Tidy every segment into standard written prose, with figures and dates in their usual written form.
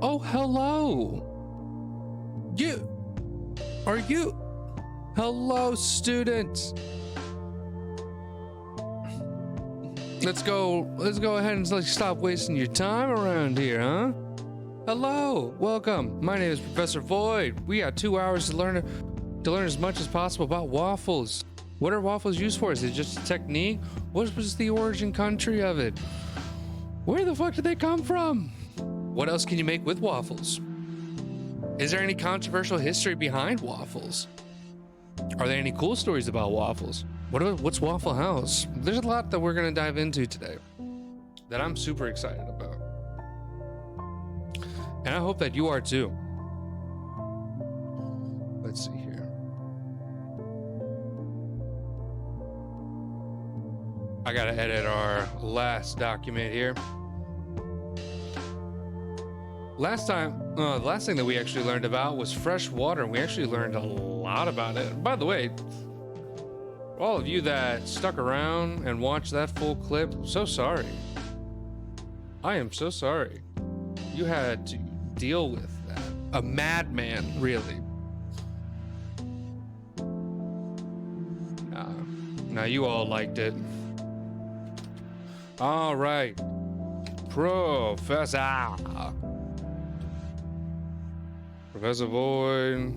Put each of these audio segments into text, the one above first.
Oh, hello. Are you? Hello, students. Let's go ahead and stop wasting your time around here, huh? Hello, welcome. My name is Professor Void. We got 2 hours to learn as much as possible about waffles. What are waffles used for? Is it just a technique? What was the origin country of it? Where the fuck did they come from? What else can you make with waffles? Is there any controversial history behind waffles? Are there any cool stories about waffles? What's Waffle House? There's a lot that we're gonna dive into today that I'm super excited about. And I hope that you are too. Let's see here. I gotta edit our last document here. The last thing that we actually learned about was fresh water, and we actually learned a lot about it. By the way, for all of you that stuck around and watched that full clip, I'm so sorry. I am so sorry. You had to deal with that. A madman, really. Now you all liked it. All right. Professor Void.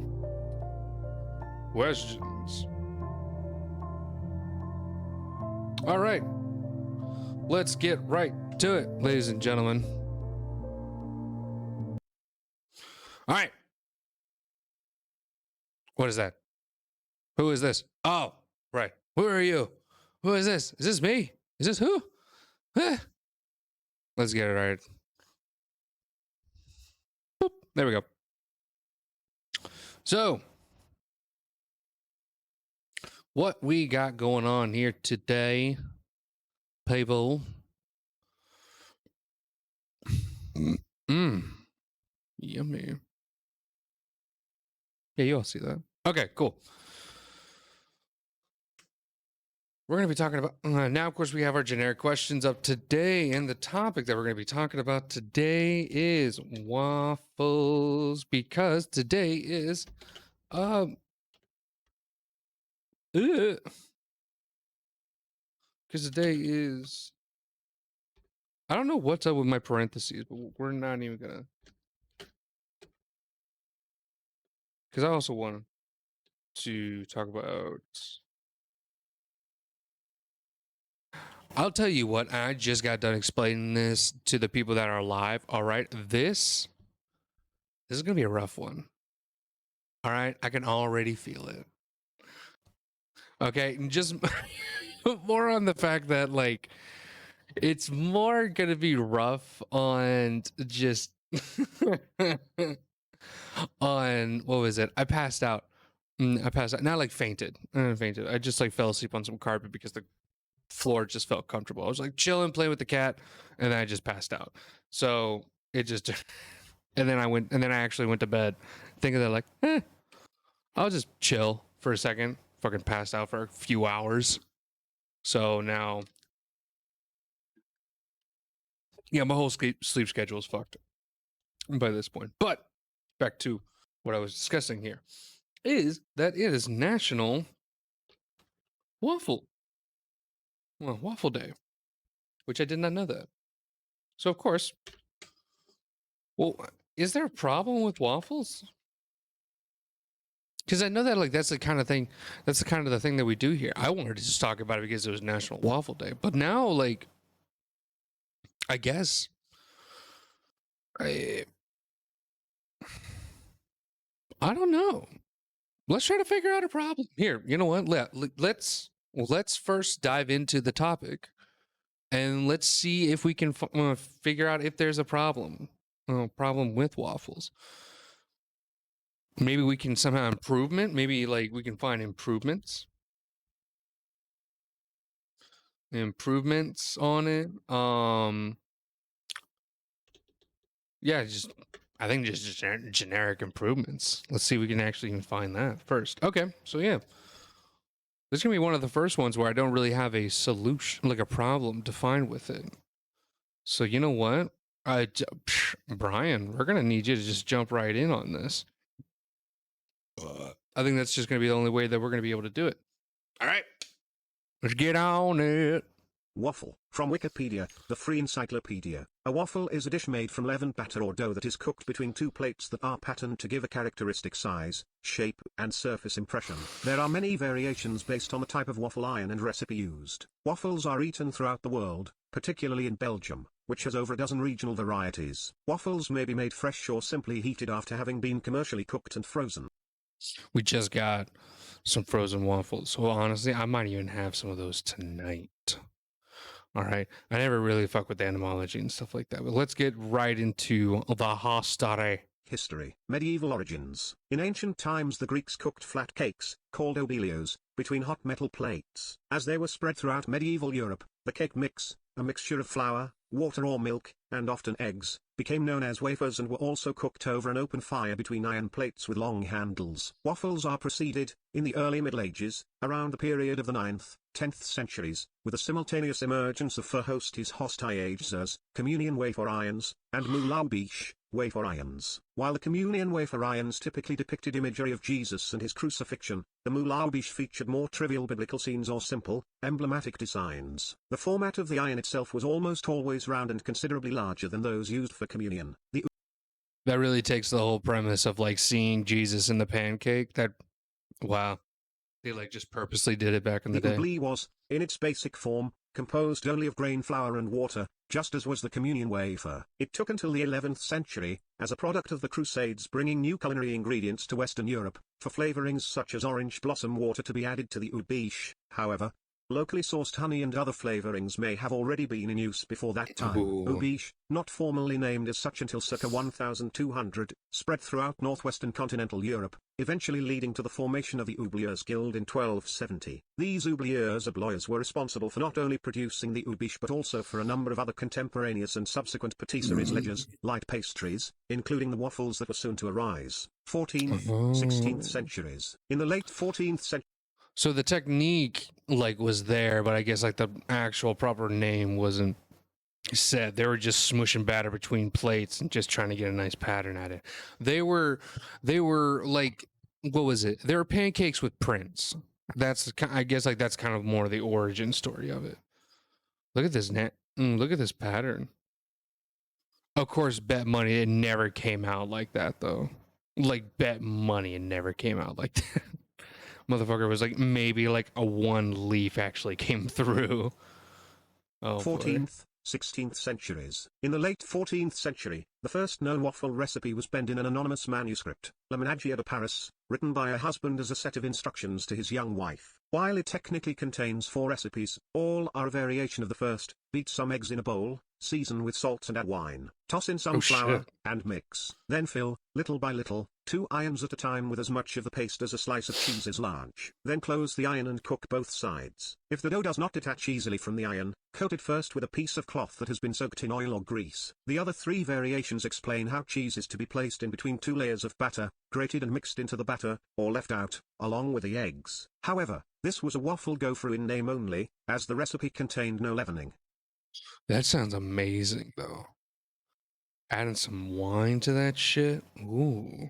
Questions. All right. Let's get right to it, ladies and gentlemen. All right. What is that? Who is this? Oh, right. Who are you? Who is this? Is this me? Is this who? Let's get it right. Boop. There we go. So, what we got going on here today, people? Yummy. Yeah, you all see that. Okay, cool. We're going to be talking about, now of course we have our generic questions up today, and the topic that we're going to be talking about today is waffles, because today is, because today is, I don't know what's up with my parentheses, but we're not even going to, because I also wanted to talk about, I'll tell you what, I just got done explaining this to the people that are live. All right, this is gonna be a rough one. All right, I can already feel it. Okay, just more on the fact that, like, it's more gonna be rough on just on, what was it? I passed out. Not like fainted. I fainted. I just like fell asleep on some carpet because the floor just felt comfortable. I was like chilling, playing with the cat, and then I just passed out. So it just, and then I actually went to bed thinking that, like, I'll just chill for a second. Fucking passed out for a few hours. So now, yeah, my whole sleep schedule is fucked by this point. But back to what I was discussing here is that it is National Waffle Day, which I did not know that. So of course, well, is there a problem with waffles? Because I know that, like, that's the kind of thing that we do here. I wanted to just talk about it because it was National Waffle Day, but now, like, I guess I don't know. Let's try to figure out a problem here. You know what? Let's first dive into the topic, and let's see if we can figure out if there's a problem with waffles. Maybe we can somehow improvement. Maybe, like, we can find improvements on it. Yeah, I think just generic improvements. Let's see if we can actually even find that first. Okay, so yeah, this is gonna be one of the first ones where I don't really have a solution, like a problem to find with it. So you know what? Brian, we're gonna need you to just jump right in on this. I think that's just gonna be the only way that we're gonna be able to do it. All right, let's get on it. Waffle. From Wikipedia, the free encyclopedia. A waffle is a dish made from leavened batter or dough that is cooked between two plates that are patterned to give a characteristic size, shape, and surface impression. There are many variations based on the type of waffle iron and recipe used. Waffles are eaten throughout the world, particularly in Belgium, which has over a dozen regional varieties. Waffles may be made fresh or simply heated after having been commercially cooked and frozen. We just got some frozen waffles, so honestly, I might even have some of those tonight. All right. I never really fuck with etymology and stuff like that, but let's get right into the history. History. Medieval origins. In ancient times the Greeks cooked flat cakes, called obelios, between hot metal plates. As they were spread throughout medieval Europe, the cake mix, a mixture of flour, water or milk, and often eggs, became known as wafers and were also cooked over an open fire between iron plates with long handles. Waffles are preceded, in the early Middle Ages, around the period of the 9th, 10th centuries, with a simultaneous emergence of verhostes hostiages, communion wafer irons, and moulin biche, wafer irons. While the communion wafer irons typically depicted imagery of Jesus and his crucifixion, the moulin biche featured more trivial biblical scenes or simple, emblematic designs. The format of the iron itself was almost always round and considerably larger than those used for communion. That really takes the whole premise of like seeing Jesus in the pancake. Wow. They like just purposely did it back in the day. The oublie was, in its basic form, composed only of grain flour and water, just as was the communion wafer. It took until the 11th century, as a product of the Crusades bringing new culinary ingredients to Western Europe, for flavorings such as orange blossom water to be added to the oublie. However, locally sourced honey and other flavorings may have already been in use before that time. Oublie, not formally named as such until circa 1200, spread throughout northwestern continental Europe, eventually leading to the formation of the Oublieurs Guild in 1270. These oublieurs were responsible for not only producing the oublie but also for a number of other contemporaneous and subsequent patisseries leggers, light pastries, including the waffles that were soon to arise. 14th, 16th centuries. In the late 14th century, so the technique like was there, but I guess like the actual proper name wasn't set. They were just smushing batter between plates and just trying to get a nice pattern at it. They were like, what was it? They were pancakes with prints. I guess like that's kind of more the origin story of it. Look at this look at this pattern. Of course, bet money it never came out like that though. Like bet money it never came out like that. Motherfucker was like maybe like a one leaf actually came through. Oh, 14th, 16th centuries. In the late 14th century, the first known waffle recipe was penned in an anonymous manuscript, La Ménagier de Paris, written by a husband as a set of instructions to his young wife. While it technically contains 4 recipes, all are a variation of the first. Beat some eggs in a bowl, season with salt and add wine. Toss in some flour, and mix. Then fill, little by little, 2 irons at a time with as much of the paste as a slice of cheese is large. Then close the iron and cook both sides. If the dough does not detach easily from the iron, coat it first with a piece of cloth that has been soaked in oil or grease. The other 3 variations explain how cheese is to be placed in between 2 layers of batter, grated and mixed into the batter, or left out, along with the eggs. However, this was a waffle go-through in name only, as the recipe contained no leavening. That sounds amazing, though. Adding some wine to that shit? Ooh.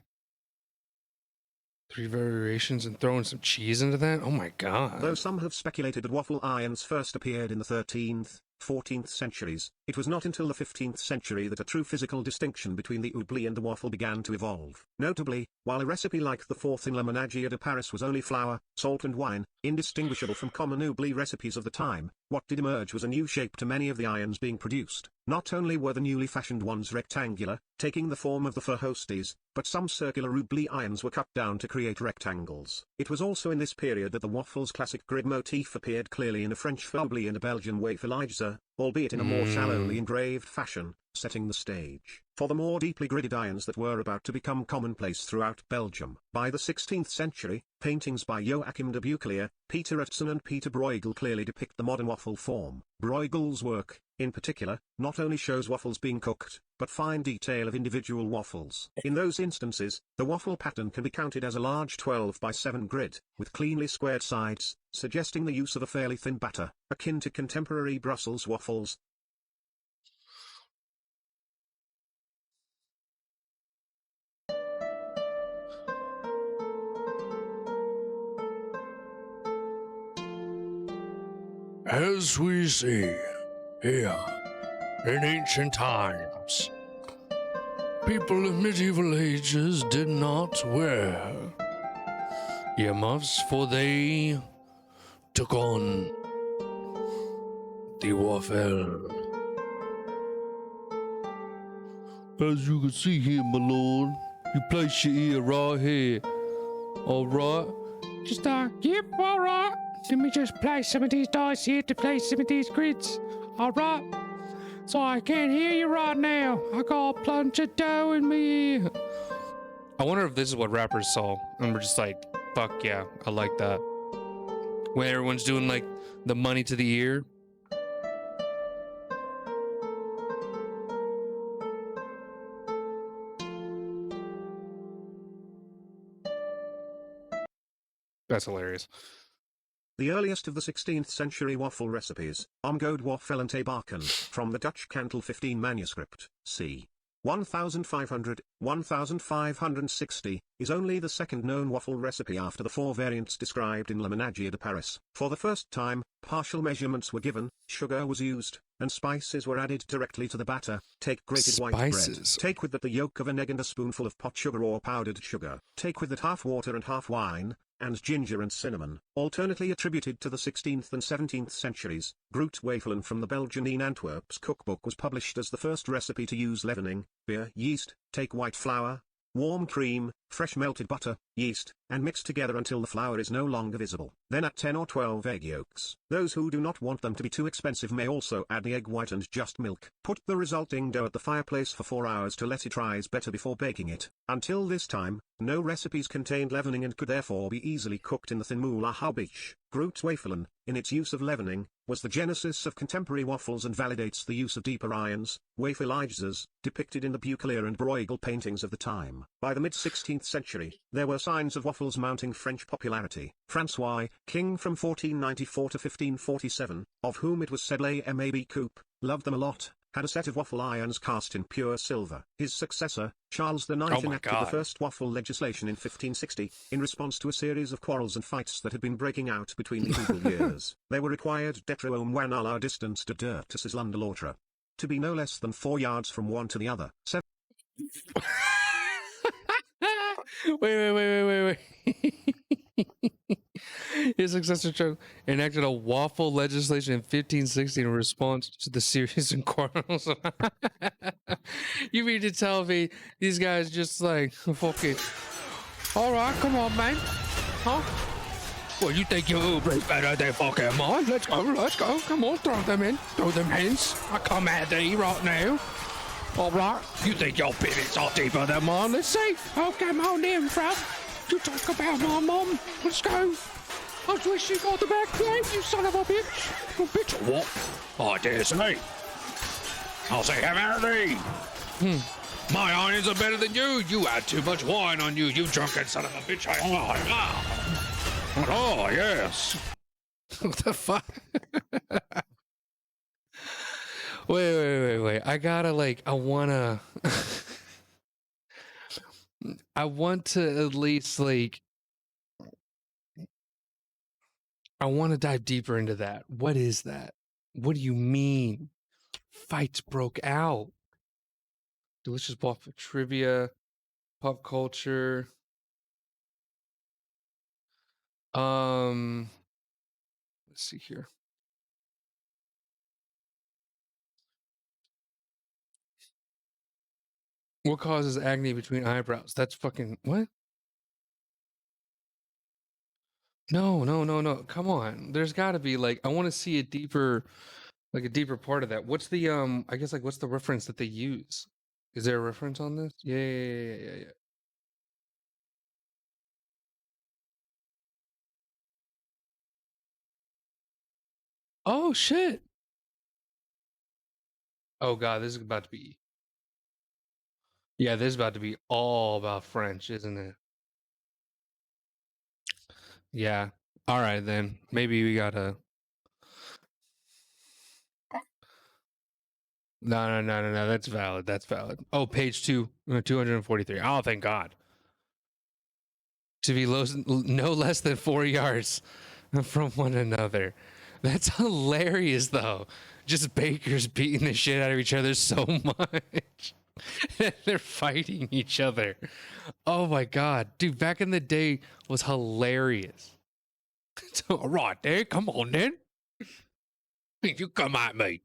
3 variations and throwing some cheese into that? Oh my god. Though some have speculated that waffle irons first appeared in the 13th, 14th centuries, it was not until the 15th century that a true physical distinction between the oublie and the waffle began to evolve. Notably, while a recipe like the 4th in La Ménagier de Paris was only flour, salt and wine, indistinguishable from common oublie recipes of the time, what did emerge was a new shape to many of the irons being produced. Not only were the newly fashioned ones rectangular, taking the form of the verhostes, but some circular oublie irons were cut down to create rectangles. It was also in this period that the waffle's classic grid motif appeared clearly in a French oublie and a Belgian wafer liger, albeit in a more shallowly engraved fashion, setting the stage for the more deeply gridded irons that were about to become commonplace throughout Belgium. By the 16th century, paintings by Joachim de Buccleuch, Peter Ertsen and Peter Bruegel clearly depict the modern waffle form. Bruegel's work, in particular, not only shows waffles being cooked, but fine detail of individual waffles. In those instances, the waffle pattern can be counted as a large 12 by 7 grid, with cleanly squared sides, suggesting the use of a fairly thin batter, akin to contemporary Brussels waffles. As we see here in ancient times, people in medieval ages did not wear earmuffs, for they took on the waffle. As you can see here, my lord, you place your ear right here. All right. Just yep, all right. Let me just place some of these dice here to place some of these grids. All right. So I can't hear you right now. I got a bunch of dough in my ear. I wonder if this is what rappers saw, and we're just like, fuck yeah, I like that. When everyone's doing like the money to the ear. That's hilarious. The earliest of the 16th century waffle recipes, Omgoed Waffel and Baken, from the Dutch Cantal 15 manuscript, c. 1560, is only the second known waffle recipe after the four variants described in Le Ménagier de Paris. For the first time, partial measurements were given, sugar was used, and spices were added directly to the batter. Take grated white bread. Take with that the yolk of an egg and a spoonful of pot sugar or powdered sugar. Take with that half water and half wine, and ginger and cinnamon. Alternately attributed to the 16th and 17th centuries, Groot Wafelen from the Belgian in Antwerp's cookbook was published as the first recipe to use leavening, beer, yeast. Take white flour, warm cream, fresh melted butter, yeast, and mix together until the flour is no longer visible. Then add 10 or 12 egg yolks. Those who do not want them to be too expensive may also add the egg white and just milk. Put the resulting dough at the fireplace for 4 hours to let it rise better before baking it. Until this time, no recipes contained leavening and could therefore be easily cooked in the thin moule à haubich. Groot Wafelen, in its use of leavening, was the genesis of contemporary waffles and validates the use of deeper irons, waffeliges, depicted in the Bucolier and Bruegel paintings of the time. By the mid-16th century, there were signs of waffles mounting French popularity. Francois, king from 1494 to 1547, of whom it was said Les Aimé Coupe, loved them a lot, had a set of waffle irons cast in pure silver. His successor, Charles IX, enacted the first waffle legislation in 1560, in response to a series of quarrels and fights that had been breaking out between the Houbleyers. They were required d'être au moins à la distance de deux tisses l'un de l'autre, to be no less than 4 yards from one to the other. Wait. His successor enacted a waffle legislation in 1560 in response to the series of quarrels. You mean to tell me these guys just like, fuck it. All right, come on, man. Huh? Well, you think your Ubre's better than fucking mine? Let's go. Come on, throw them in. Throw them hands. I come at thee right now. All right. You think your pivots are deeper than mine? Let's see. Oh, come on in, bro. You talk about my mom. Let's go. I wish you got the back plate, you son of a bitch. You bitch what? I dare say. I'll say, have at thee. My irons are better than you. You had too much wine on you, you drunken son of a bitch. Oh, yes. What the fuck? Wait. I want to at least I want to dive deeper into that. What is that? What do you mean? Fights broke out. Delicious waffle trivia, pop culture. Let's see here. What causes acne between eyebrows? That's fucking what? No. Come on. There's got to be I want to see a deeper part of that. What's the I guess what's the reference that they use? Is there a reference on this? Yeah. Oh shit. Oh god, this is about to be. Yeah, this is about to be all about French, isn't it? Yeah. All right then. Maybe we gotta. No. That's valid. Oh, page 243. Oh, thank God. To be no less than 4 yards from one another. That's hilarious, though. Just bakers beating the shit out of each other so much. They're fighting each other. Oh my god. Dude, back in the day was hilarious. All right, there, come on then. You come at me.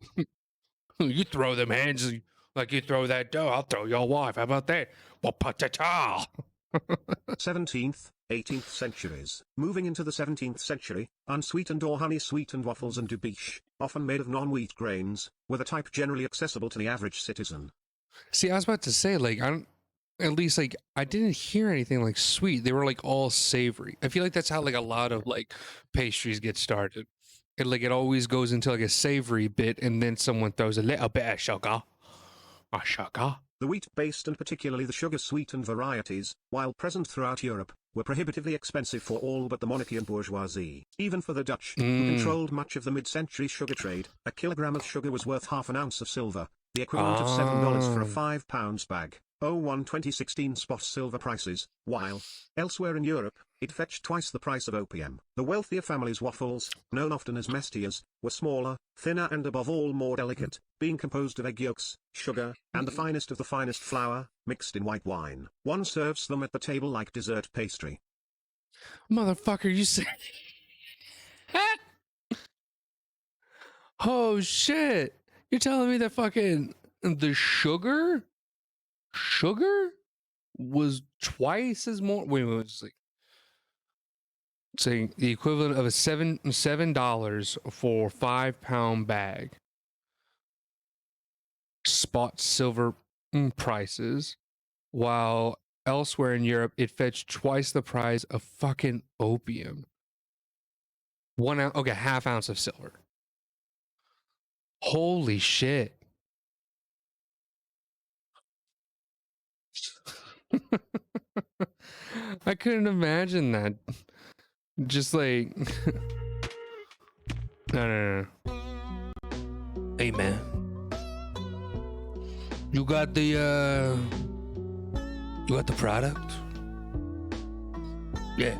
You throw them hands like you throw that dough. I'll throw your wife. How about that? Wa-pa-ta-ta. 17th, 18th centuries. Moving into the 17th century, unsweetened or honey-sweetened waffles and dubiche, often made of non-wheat grains, were the type generally accessible to the average citizen. See, I was about to say, like, I didn't hear anything like sweet. They were like all savory. I feel like that's how like a lot of like pastries get started. It always goes into like a savory bit, and then someone throws a little bit of sugar. Sugar. The wheat-based and particularly the sugar-sweetened varieties, while present throughout Europe, were prohibitively expensive for all but the monarchy and bourgeoisie. Even for the Dutch, who controlled much of the mid-century sugar trade, a kilogram of sugar was worth half an ounce of silver, the equivalent of $7 for a 5 pounds bag. 2016 spot silver prices, while, elsewhere in Europe, it fetched twice the price of opium. The wealthier families' waffles, known often as mestiers, were smaller, thinner and above all more delicate, being composed of egg yolks, sugar, and the finest of the finest flour, mixed in white wine. One serves them at the table like dessert pastry. Motherfucker, you say... Oh shit! You're telling me that fucking... the sugar was twice as more. Wait, it's like saying the equivalent of a $7 for 5 pound bag. Spot silver prices, while elsewhere in Europe it fetched twice the price of fucking opium. 1 ounce, okay, half ounce of silver. Holy shit. I couldn't imagine that. Just like no. Hey man, you got the product? Yeah.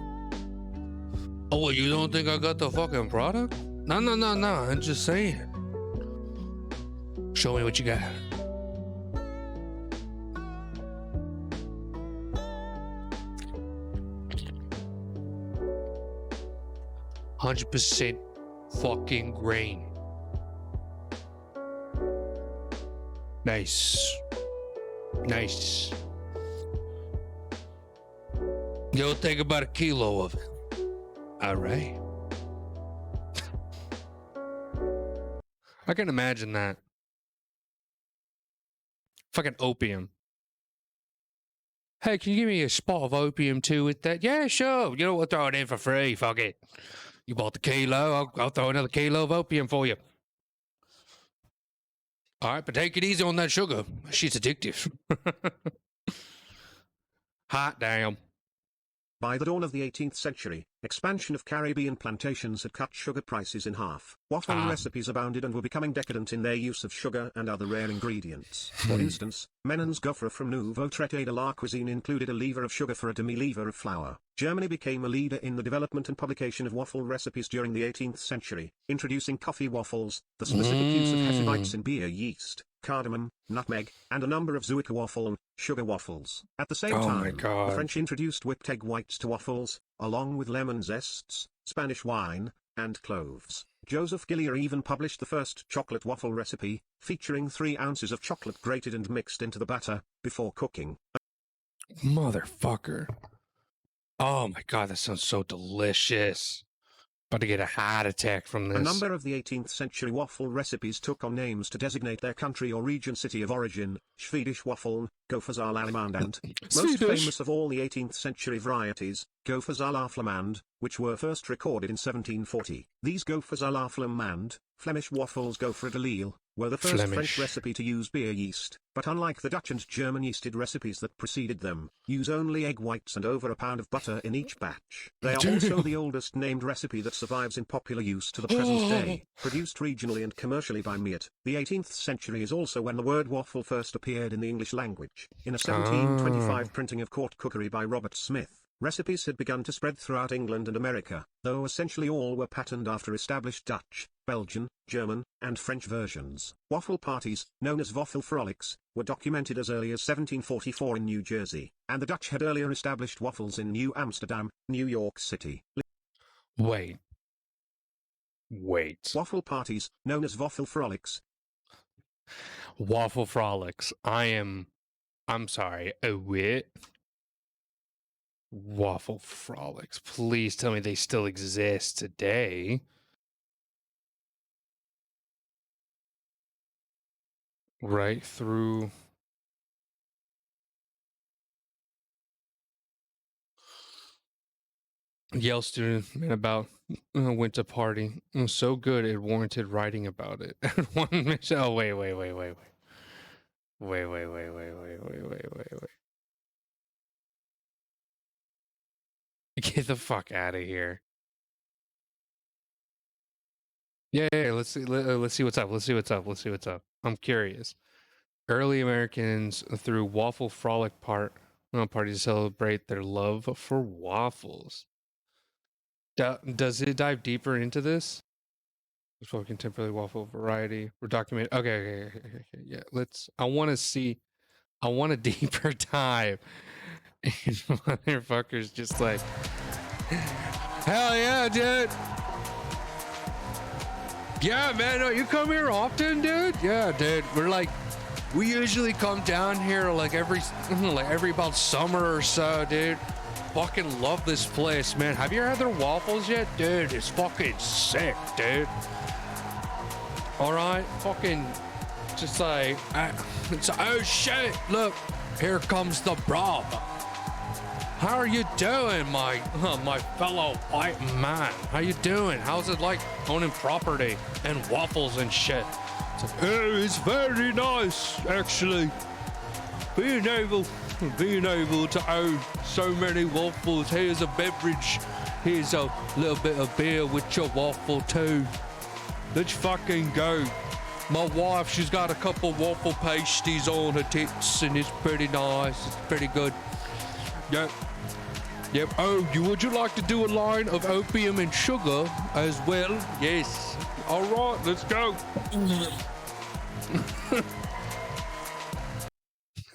Oh, well, you don't think I got the fucking product? No. I'm just saying. Show me what you got. 100% fucking grain. Nice. You'll take about a kilo of it. All right. I can imagine that. Fucking opium. Hey, can you give me a spot of opium too with that? Yeah, sure. You know, we'll throw it in for free. Fuck it. You bought the kilo. I'll throw another kilo of opium for you. All right, but take it easy on that sugar. Shit's addictive. Hot damn. By the dawn of the 18th century, expansion of Caribbean plantations had cut sugar prices in half. Waffle recipes abounded and were becoming decadent in their use of sugar and other rare ingredients. For instance, Menon's gaufre from Nouveau Traité de la Cuisine included a lever of sugar for a demi-lever of flour. Germany became a leader in the development and publication of waffle recipes during the 18th century, introducing coffee waffles, the specific use of Hefeweizes in beer yeast, cardamom, nutmeg, and a number of Zucker waffle and sugar waffles. At the same time, the French introduced whipped egg whites to waffles, along with lemon zests, Spanish wine, and cloves. Joseph Gillier even published the first chocolate waffle recipe, featuring 3 ounces of chocolate grated and mixed into the batter, before cooking. Motherfucker. Oh my god, that sounds so delicious. About to get a heart attack from this. A number of the 18th century waffle recipes took on names to designate their country or region city of origin: Swedish waffle, Gophers à l'Allemande, and, most famous of all the 18th century varieties, Gophers à la Flamande, which were first recorded in 1740. These Gophers à la Flamande, Flemish waffles gaufre de Lille, were the first French recipe to use beer yeast, but unlike the Dutch and German yeasted recipes that preceded them, use only egg whites and over a pound of butter in each batch. They are also the oldest named recipe that survives in popular use to the present day, produced regionally and commercially by Miet. The 18th century is also when the word waffle first appeared in the English language. In a 1725 printing of Court Cookery by Robert Smith, Recipes had begun to spread throughout England and America, though essentially all were patterned after established Dutch, Belgian, German, and French versions. Waffle parties, known as waffle frolics, were documented as early as 1744 in New Jersey, and the Dutch had earlier established waffles in New Amsterdam, New York City. Wait. Waffle parties, known as waffle frolics. Waffle frolics. I'm sorry. A wit? Waffle frolics. Please tell me they still exist today. Right through. Yale student about went to party. It was so good it warranted writing about it. One mission. Oh wait. Get the fuck out of here. Yeah, let's see what's up. Let's see what's up. I'm curious. Early Americans threw waffle frolic party to celebrate their love for waffles. Does it dive deeper into this? For contemporary waffle variety. We're documenting. Okay. Yeah, I want a deeper dive. Motherfuckers just like, hell yeah, dude. Yeah, man, you come here often, dude? Yeah, dude. We usually come down here like every about summer or so, dude. Fucking love this place, man. Have you had their waffles yet? Dude, it's fucking sick, dude. Alright, fucking just like it's oh shit, look, here comes the brob. How are you doing, my fellow white man? How you doing? How's it like owning property and waffles and shit? It's like, oh, it's very nice, actually. Being able to own so many waffles. Here's a beverage. Here's a little bit of beer with your waffle too. Let's fucking go. My wife, she's got a couple waffle pasties on her tits, and it's pretty nice. It's pretty good. Yep. Oh, would you like to do a line of opium and sugar as well? Yes. All right, let's go.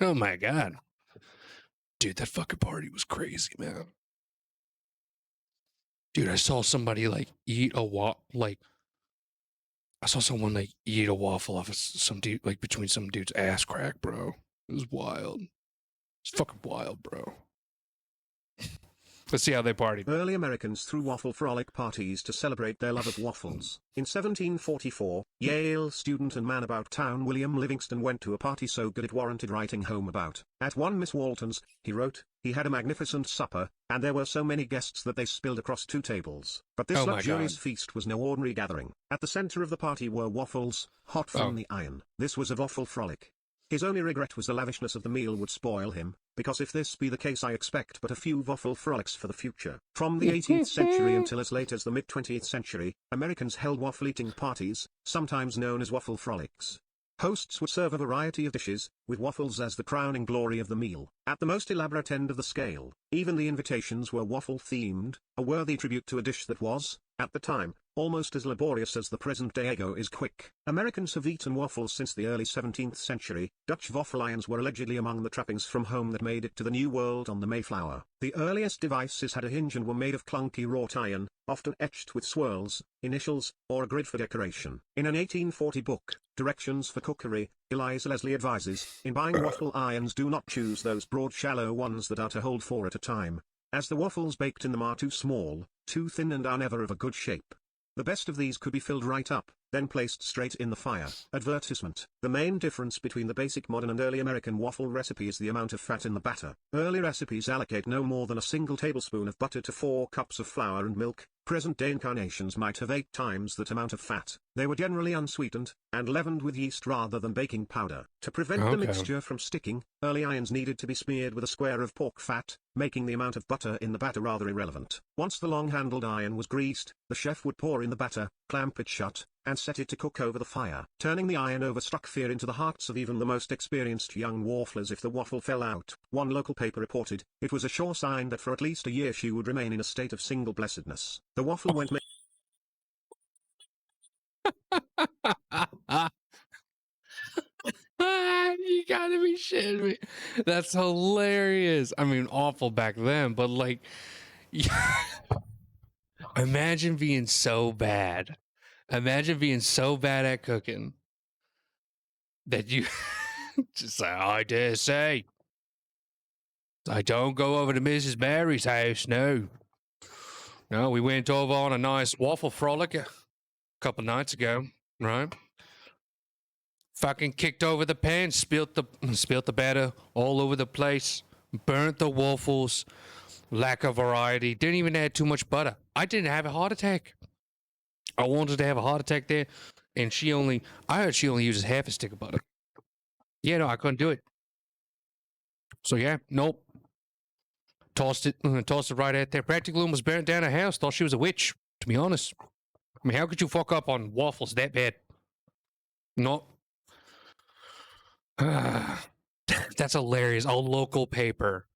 Oh my god. Dude, that fucking party was crazy, man. Dude, I saw somebody eat a I saw someone eat a waffle off of some dude, between some dude's ass crack, bro. It was wild. It's fucking wild, bro. Let's see how they partied. Early Americans threw waffle frolic parties to celebrate their love of waffles. In 1744, Yale student and man about town William Livingston went to a party so good it warranted writing home about. At one Miss Walton's, he wrote, he had a magnificent supper, and there were so many guests that they spilled across 2 tables. But this luxurious feast was no ordinary gathering. At the center of the party were waffles, hot from the iron. This was a waffle frolic. His only regret was the lavishness of the meal would spoil him, because if this be the case I expect but a few waffle frolics for the future. From the 18th century until as late as the mid-20th century, Americans held waffle-eating parties, sometimes known as waffle frolics. Hosts would serve a variety of dishes, with waffles as the crowning glory of the meal. At the most elaborate end of the scale, even the invitations were waffle-themed, a worthy tribute to a dish that was, at the time, almost as laborious as the present-day Eggo is quick. Americans have eaten waffles since the early 17th century. Dutch waffle irons were allegedly among the trappings from home that made it to the New World on the Mayflower. The earliest devices had a hinge and were made of clunky wrought iron, often etched with swirls, initials, or a grid for decoration. In an 1840 book, Directions for Cookery, Eliza Leslie advises, in buying waffle irons do not choose those broad shallow ones that are to hold 4 at a time, as the waffles baked in them are too small, too thin and are never of a good shape. The best of these could be filled right up, then placed straight in the fire. Advertisement. The main difference between the basic modern and early American waffle recipe is the amount of fat in the batter. Early recipes allocate no more than a single tablespoon of butter to 4 cups of flour and milk. Present-day incarnations might have 8 times that amount of fat. They were generally unsweetened, and leavened with yeast rather than baking powder. To prevent the mixture from sticking, early irons needed to be smeared with a square of pork fat, making the amount of butter in the batter rather irrelevant. Once the long-handled iron was greased, the chef would pour in the batter, clamp it shut, and set it to cook over the fire. Turning the iron over struck fear into the hearts of even the most experienced young wafflers if the waffle fell out. One local paper reported, it was a sure sign that for at least a year she would remain in a state of single blessedness. The waffle went You gotta be shitting me. That's hilarious. I mean, awful back then, but like, imagine being so bad. Imagine being so bad at cooking that you just say, I dare say, I don't go over to Mrs. Mary's house, no. No, we went over on a nice waffle frolic a couple nights ago, right? Fucking kicked over the pan, spilt the batter all over the place, burnt the waffles, lack of variety, didn't even add too much butter. I didn't have a heart attack. I wanted to have a heart attack there, and I heard she only uses half a stick of butter. Yeah, no, I couldn't do it. So yeah, nope. Tossed it right out there. Practically almost burnt down her house. Thought she was a witch, to be honest. I mean, how could you fuck up on waffles that bad? No. That's hilarious. A local paper.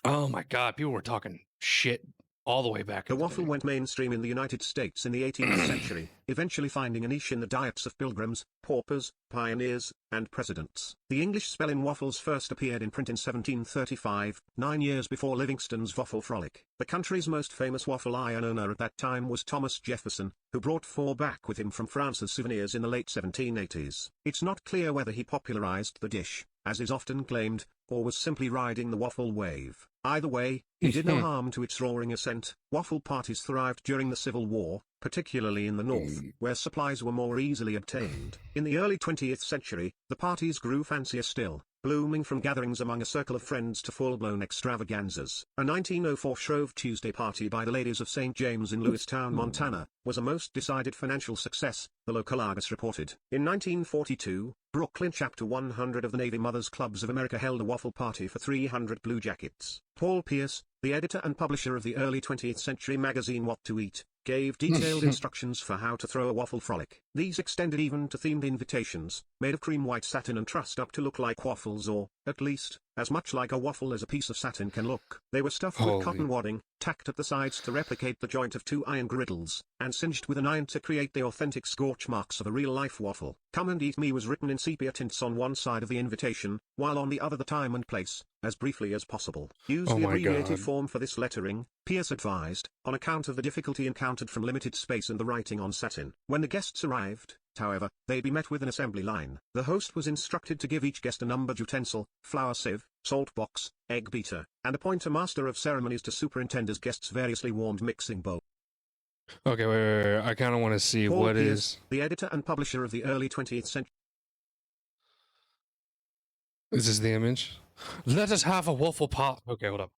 Oh my God, people were talking shit all the way back. The waffle went mainstream in the United States in the 18th century, eventually finding a niche in the diets of pilgrims, paupers, pioneers, and presidents. The English spelling waffles first appeared in print in 1735, 9 years before Livingston's Waffle Frolic. The country's most famous waffle iron owner at that time was Thomas Jefferson, who brought 4 back with him from France as souvenirs in the late 1780s. It's not clear whether he popularized the dish, as is often claimed, or was simply riding the waffle wave. Either way, he did no harm to its roaring ascent. Waffle parties thrived during the Civil War, particularly in the North, where supplies were more easily obtained. In the early 20th century, the parties grew fancier still, blooming from gatherings among a circle of friends to full-blown extravaganzas. A 1904 Shrove Tuesday party by the ladies of St. James in Lewistown, Montana, was a most decided financial success, the local Argus reported. In 1942, Brooklyn Chapter 100 of the Navy Mothers Clubs of America held a waffle party for 300 Blue Jackets. Paul Pierce, the editor and publisher of the early 20th century magazine What to Eat, gave detailed instructions for how to throw a waffle frolic. These extended even to themed invitations, made of cream white satin and trussed up to look like waffles or, at least, as much like a waffle as a piece of satin can look. They were stuffed with cotton wadding, tacked at the sides to replicate the joint of 2 iron griddles, and singed with an iron to create the authentic scorch marks of a real-life waffle. Come and Eat Me was written in sepia tints on one side of the invitation, while on the other the time and place, as briefly as possible. Use the abbreviated form for this lettering, Pierce advised, on account of the difficulty encountered from limited space and the writing on satin. When the guests arrived, however, they'd be met with an assembly line. The host was instructed to give each guest a numbered utensil, flour sieve, salt box, egg beater, and appoint a master of ceremonies to superintend as guests' variously warmed mixing bowl. Okay, wait. I kind of want to see Paul what Pierce, is. the editor and publisher of the early 20th century. Is this the image? Let us have a waffle party. Okay, hold up.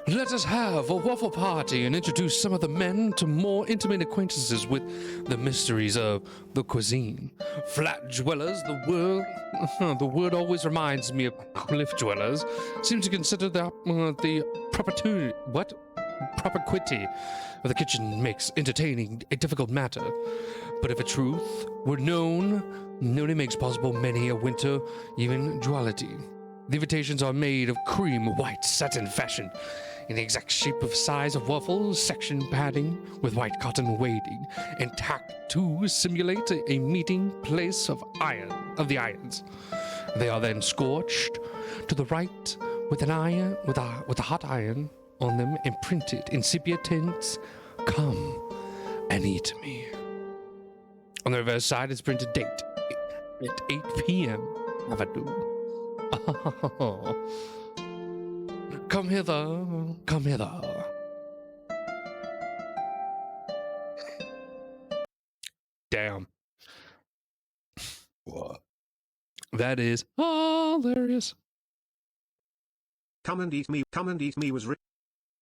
Let us have a waffle party and introduce some of the men to more intimate acquaintances with the mysteries of the cuisine. Flat dwellers, the word always reminds me of cliff dwellers, seem to consider the propinquity of the kitchen makes entertaining a difficult matter. But if a truth were known, only makes possible many a winter eventuality. The invitations are made of cream white satin fashion, in the exact shape of size of waffles, section padding with white cotton wading, and tacked to simulate a meeting place of the irons. They are then scorched to the right with an iron, with a hot iron on them, and printed in sepia tints. Come and eat me. On the reverse side is printed date at 8 p.m. Avenue. Oh. Come hither, come hither. Damn. What? That is hilarious. Come and Eat Me was written.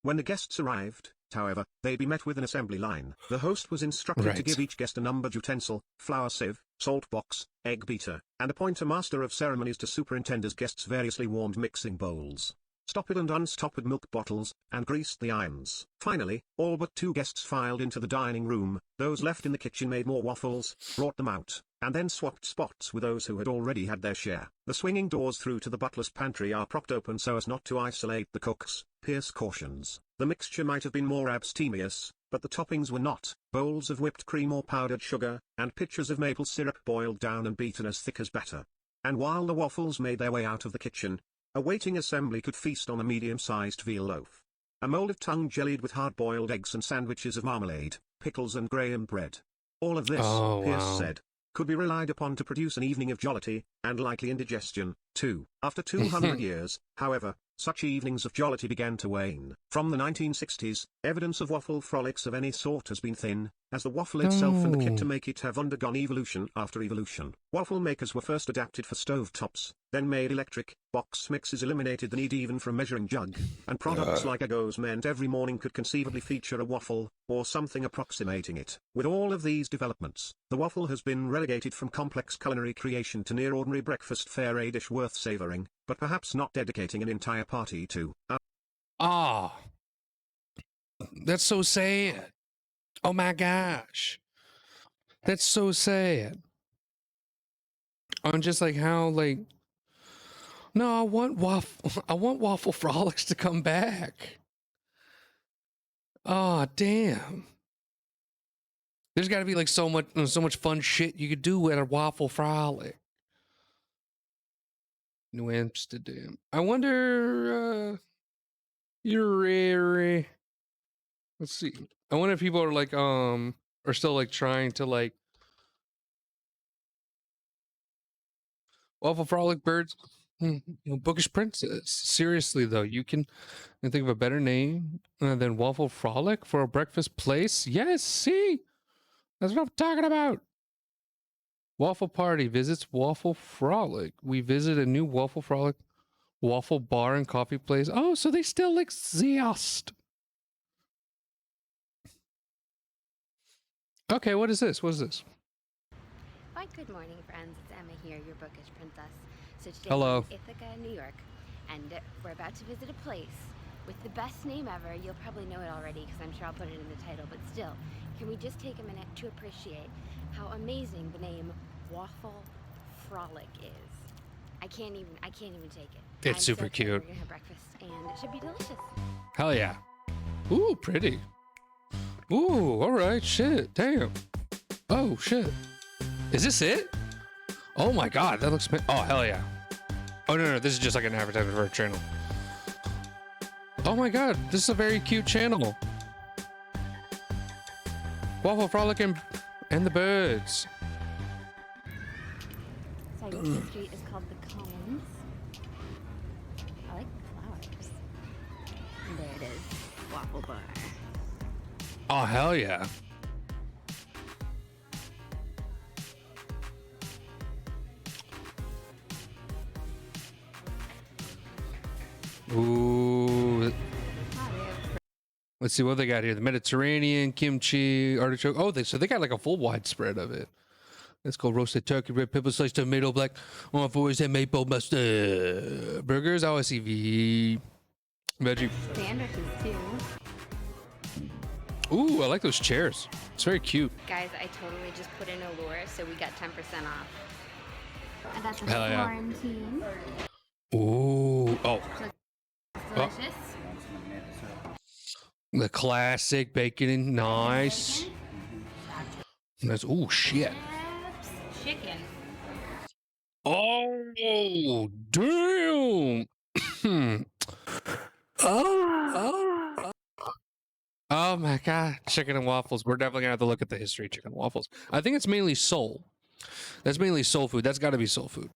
When the guests arrived, however, they'd be met with an assembly line. The host was instructed to give each guest a numbered utensil, flour sieve, salt box, egg beater, and appoint a master of ceremonies to superintend as guests' variously warmed mixing bowls. stopped and unstopped milk bottles, and greased the irons. Finally, all but 2 guests filed into the dining room. Those left in the kitchen made more waffles, brought them out, and then swapped spots with those who had already had their share. The swinging doors through to the butler's pantry are propped open so as not to isolate the cooks, Pierce cautions. The mixture might have been more abstemious, but the toppings were not. Bowls of whipped cream or powdered sugar, and pitchers of maple syrup boiled down and beaten as thick as batter. And while the waffles made their way out of the kitchen, a waiting assembly could feast on a medium-sized veal loaf, a mold of tongue jellied with hard-boiled eggs and sandwiches of marmalade, pickles and graham bread. All of this, Pierce said, could be relied upon to produce an evening of jollity, and likely indigestion, too. After 200 years, however, such evenings of jollity began to wane. From the 1960s, evidence of waffle frolics of any sort has been thin, as the waffle itself and the kit to make it have undergone evolution after evolution. Waffle makers were first adapted for stovetops, then made electric. Box mixes eliminated the need even for a measuring jug, and products like Eggos meant every morning could conceivably feature a waffle, or something approximating it. With all of these developments, the waffle has been relegated from complex culinary creation to near ordinary breakfast fare, a dish worth savoring, but perhaps not dedicating an entire party to. That's so sad. Oh my gosh. That's so sad. I'm just like, how, like, no, I want waffle frolics to come back. Oh, damn. There's got to be like so much fun shit you could do at a waffle frolic. New Amsterdam. I wonder, let's see. I wonder if people are like, are still like trying to like waffle frolic birds. Bookish Princess. Seriously though, you can think of a better name than Waffle Frolic for a breakfast place? Yes, see? That's what I'm talking about. Waffle Party visits Waffle Frolic. We visit a new Waffle Frolic waffle bar and coffee place. Oh, so they still exist. Okay, what is this? What is this? Why, good morning, friends. It's Emma here, your bookish princess. So today Hello. we're in Ithaca, New York, and we're about to visit a place with the best name ever. You'll probably know it already because I'm sure I'll put it in the title, but still, can we just take a minute to appreciate how amazing the name Waffle Frolic is? I can't even take it. It's super cute. We're gonna have breakfast, and it should be delicious. Hell yeah. Ooh, pretty. Ooh, all right, shit, damn. Oh, shit. Is this it? Oh my god, that looks... Oh, hell yeah. Oh, no, this is just like an advertisement for a channel. Oh my god, this is a very cute channel. Waffle Frolic and the birds. So this street is called the Commons. I like flowers. And there it is, Waffle Bar. Oh, hell yeah. Ooh. Let's see what they got here. The Mediterranean, kimchi, artichoke. Oh, so they got like a full widespread of it. It's called roasted turkey, red pepper, sliced tomato, black on forest, and maple mustard. Burgers, oh, I see veggie. Sandwiches too. Ooh, I like those chairs. It's very cute. Guys, I totally just put in a lure, so we got 10% off. And that's a Hell yeah. quarantine. Ooh, oh. Delicious. The classic bacon, nice. That's, ooh, shit. Chicken. Oh, damn. Oh my god, chicken and waffles. We're definitely gonna have to look at the history of chicken and waffles. I think it's mainly soul. That's mainly soul food. That's got to be soul food,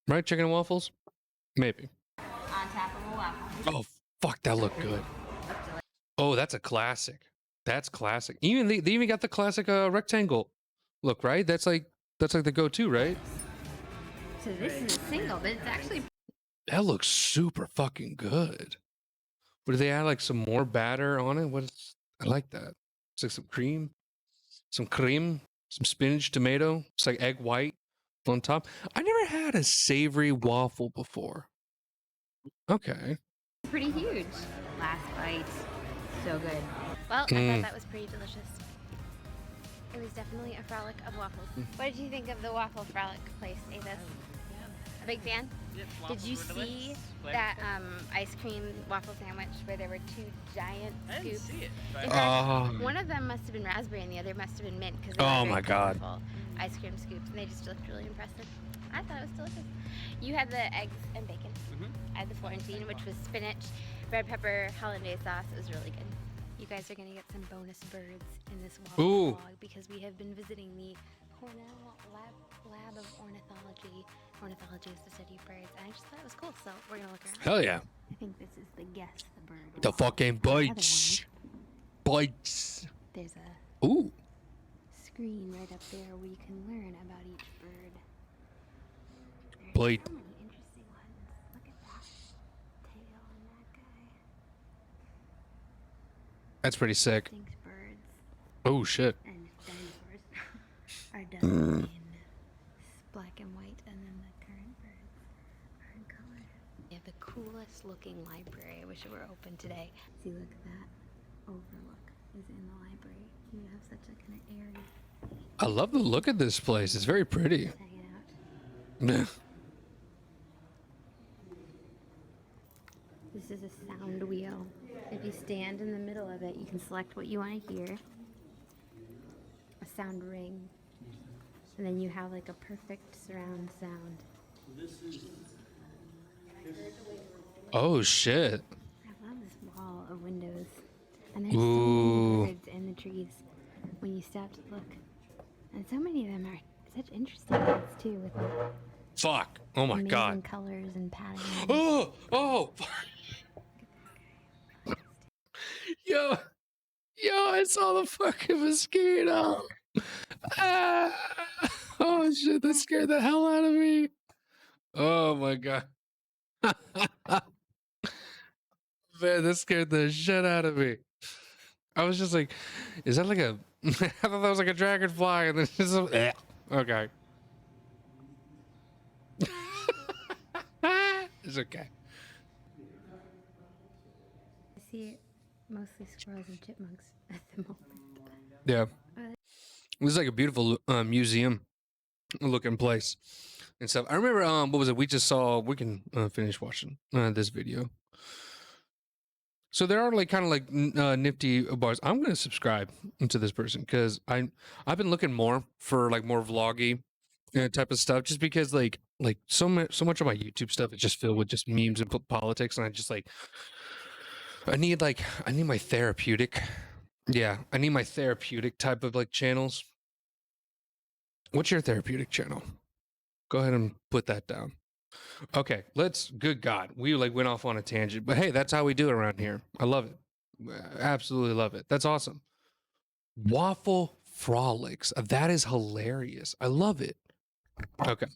right? Chicken and waffles, maybe. On top of a waffle. Oh fuck, that looked good. Oh, that's a classic. That's classic. Even they even got the classic rectangle look, right? That's like the go-to, right? So this is a single, but it's actually... That looks super fucking good. But do they add like some more batter on it? I like that. It's like some cream, some spinach, tomato. It's like egg white on top. I never had a savory waffle before. Okay. pretty huge. Last bite. So good. Well, I thought that was pretty delicious. It was definitely a frolic of waffles. What did you think of the waffle frolic place, Avis? A big fan? Did you see that ice cream waffle sandwich where there were two giant scoops? I didn't see it. In fact, one of them must have been raspberry and the other must have been mint because they were very colorful ice cream scoops and they just looked really impressive. I thought it was delicious. You had the eggs and bacon. I had the Florentine, which was spinach, red pepper, hollandaise sauce. It was really good. You guys are gonna get some bonus birds in this waffle vlog because we have been visiting the Cornell Lab of Ornithology. Ornithology is the study of birds, and I just thought it was cool, so we're gonna look around. Hell yeah. I think this is the guess the bird. The fucking bites. Bites. There's a screen right up there where you can learn about each bird. There's Bite. so many interesting ones. Look at that tail on that guy. That's pretty sick. Thinks birds Oh shit. and dinosaurs are done in black and white, and then the current birds are in color. We have the coolest looking library. I wish it were open today. See, look, that overlook is in the library. You would have such a kind of airy I love the look of this place. It's very pretty. hanging out. Yeah. This is a sound wheel. If you stand in the middle of it, you can select what you want to hear. A sound ring. And then you have like a perfect surround sound. Oh shit. I love this wall of windows. And there's so many birds in the trees when you stop to look. And so many of them are such interesting birds too, with like Fuck. Oh my amazing god. colors and patterns. Oh. Yo, I saw the fucking mosquito. Ah, oh shit, that scared the hell out of me. Oh my god. Man, that scared the shit out of me. I was just like, is that like a, I thought that was like a dragonfly and then just okay. It's okay. I see mostly squirrels and chipmunks at the moment. Yeah. It was like a beautiful museum looking place and stuff. I remember, what was it? We just saw, we can finish watching this video. So there are like kind of like nifty bars. I'm going to subscribe to this person because I've been looking more for like more vloggy type of stuff just because like so much of my YouTube stuff is just filled with just memes and politics. And I just like, I need my therapeutic. Yeah, I need my therapeutic type of like channels. What's your therapeutic channel? Go ahead and put that down. Okay, good God, we like went off on a tangent, but hey, that's how we do it around here. I love it. Absolutely love it. That's awesome. Waffle frolics. That is hilarious. I love it. Okay.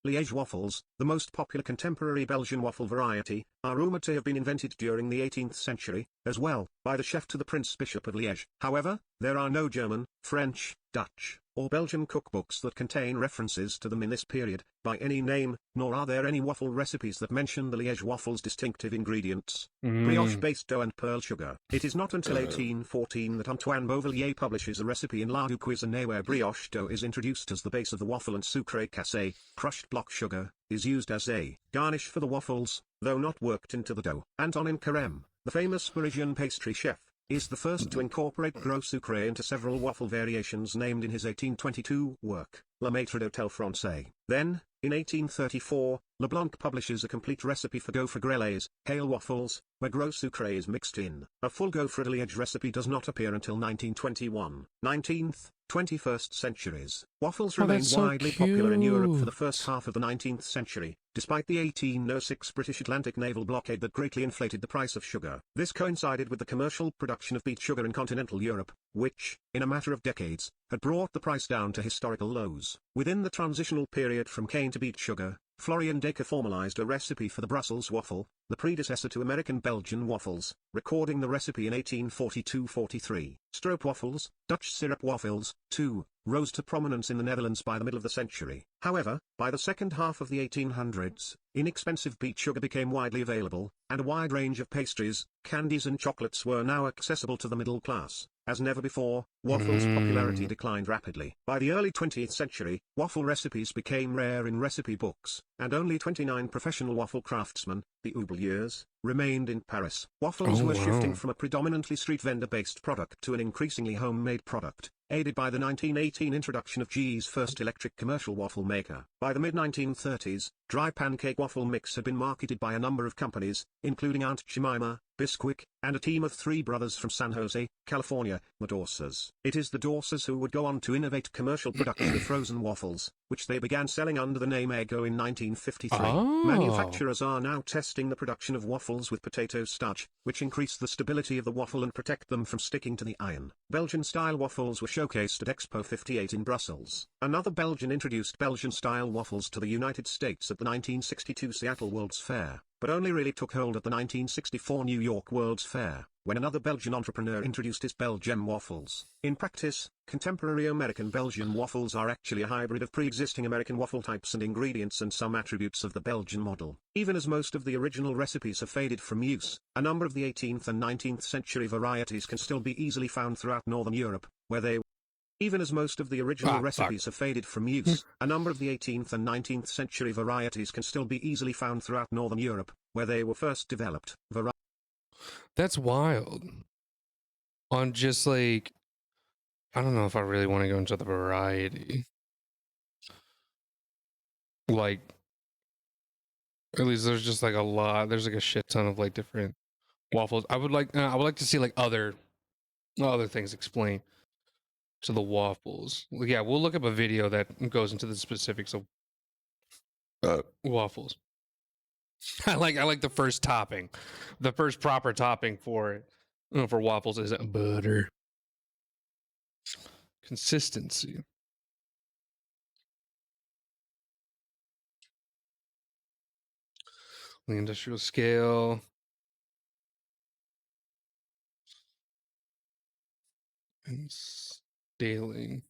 Liège waffles, the most popular contemporary Belgian waffle variety, are rumored to have been invented during the 18th century, as well, by the chef to the Prince Bishop of Liège. However, there are no German, French, Dutch, or Belgian cookbooks that contain references to them in this period, by any name, nor are there any waffle recipes that mention the Liège waffles' distinctive ingredients, brioche-based dough and pearl sugar. It is not until 1814 that Antoine Beauvillier publishes a recipe in La Cuisine where brioche dough is introduced as the base of the waffle and sucre cassé, crushed block sugar, is used as a garnish for the waffles, though not worked into the dough. Antonin Carême, the famous Parisian pastry chef, is the first to incorporate gros sucre into several waffle variations named in his 1822 work, Le Maître d'Hôtel Français. Then, in 1834, Leblanc publishes a complete recipe for gaufres grêlées, hail waffles, where gros sucre is mixed in. A full gaufre de Liège recipe does not appear until 1921. 19th, 21st centuries. Waffles remained widely popular in Europe for the first half of the 19th century, despite the 1806 British Atlantic naval blockade that greatly inflated the price of sugar. This coincided with the commercial production of beet sugar in continental Europe, which, in a matter of decades, had brought the price down to historical lows. Within the transitional period from cane to beet sugar, Florian Dekker formalized a recipe for the Brussels waffle, the predecessor to American-Belgian waffles, recording the recipe in 1842-43. Stroopwafels, Dutch syrup waffles, too, rose to prominence in the Netherlands by the middle of the century. However, by the second half of the 1800s, inexpensive beet sugar became widely available, and a wide range of pastries, candies and chocolates were now accessible to the middle class. As never before, waffles' popularity declined rapidly. By the early 20th century, waffle recipes became rare in recipe books, and only 29 professional waffle craftsmen, the oublieurs, remained in Paris. Waffles were shifting from a predominantly street vendor-based product to an increasingly homemade product, aided by the 1918 introduction of GE's first electric commercial waffle maker. By the mid-1930s, dry pancake waffle mix had been marketed by a number of companies, including Aunt Jemima, Bisquick, and a team of 3 brothers from San Jose, California, the Dorsers. It is the Dorsers who would go on to innovate commercial production of frozen waffles, which they began selling under the name Eggo in 1953. Manufacturers are now testing the production of waffles with potato starch, which increase the stability of the waffle and protect them from sticking to the iron. Belgian-style waffles were showcased at Expo 58 in Brussels. Another Belgian introduced Belgian-style waffles to the United States at the 1962 Seattle World's Fair, but only really took hold at the 1964 New York World's Fair, when another Belgian entrepreneur introduced his Belgian waffles. In practice, contemporary American-Belgian waffles are actually a hybrid of pre-existing American waffle types and ingredients and some attributes of the Belgian model. Even as most of the original recipes have faded from use, a number of the 18th and 19th century varieties can still be easily found throughout Northern Europe, where they Even as most of the original recipes have faded from use, a number of the 18th and 19th century varieties can still be easily found throughout Northern Europe, where they were first developed. That's wild. On just like, I don't know if I really want to go into the variety. Like, at least there's just like a lot. There's like a shit ton of like different waffles. I would like to see like other things explained to the waffles. Yeah, we'll look up a video that goes into the specifics of waffles. I like the first topping. The first proper topping for it, for waffles is butter. Consistency. The industrial scale. And scaling.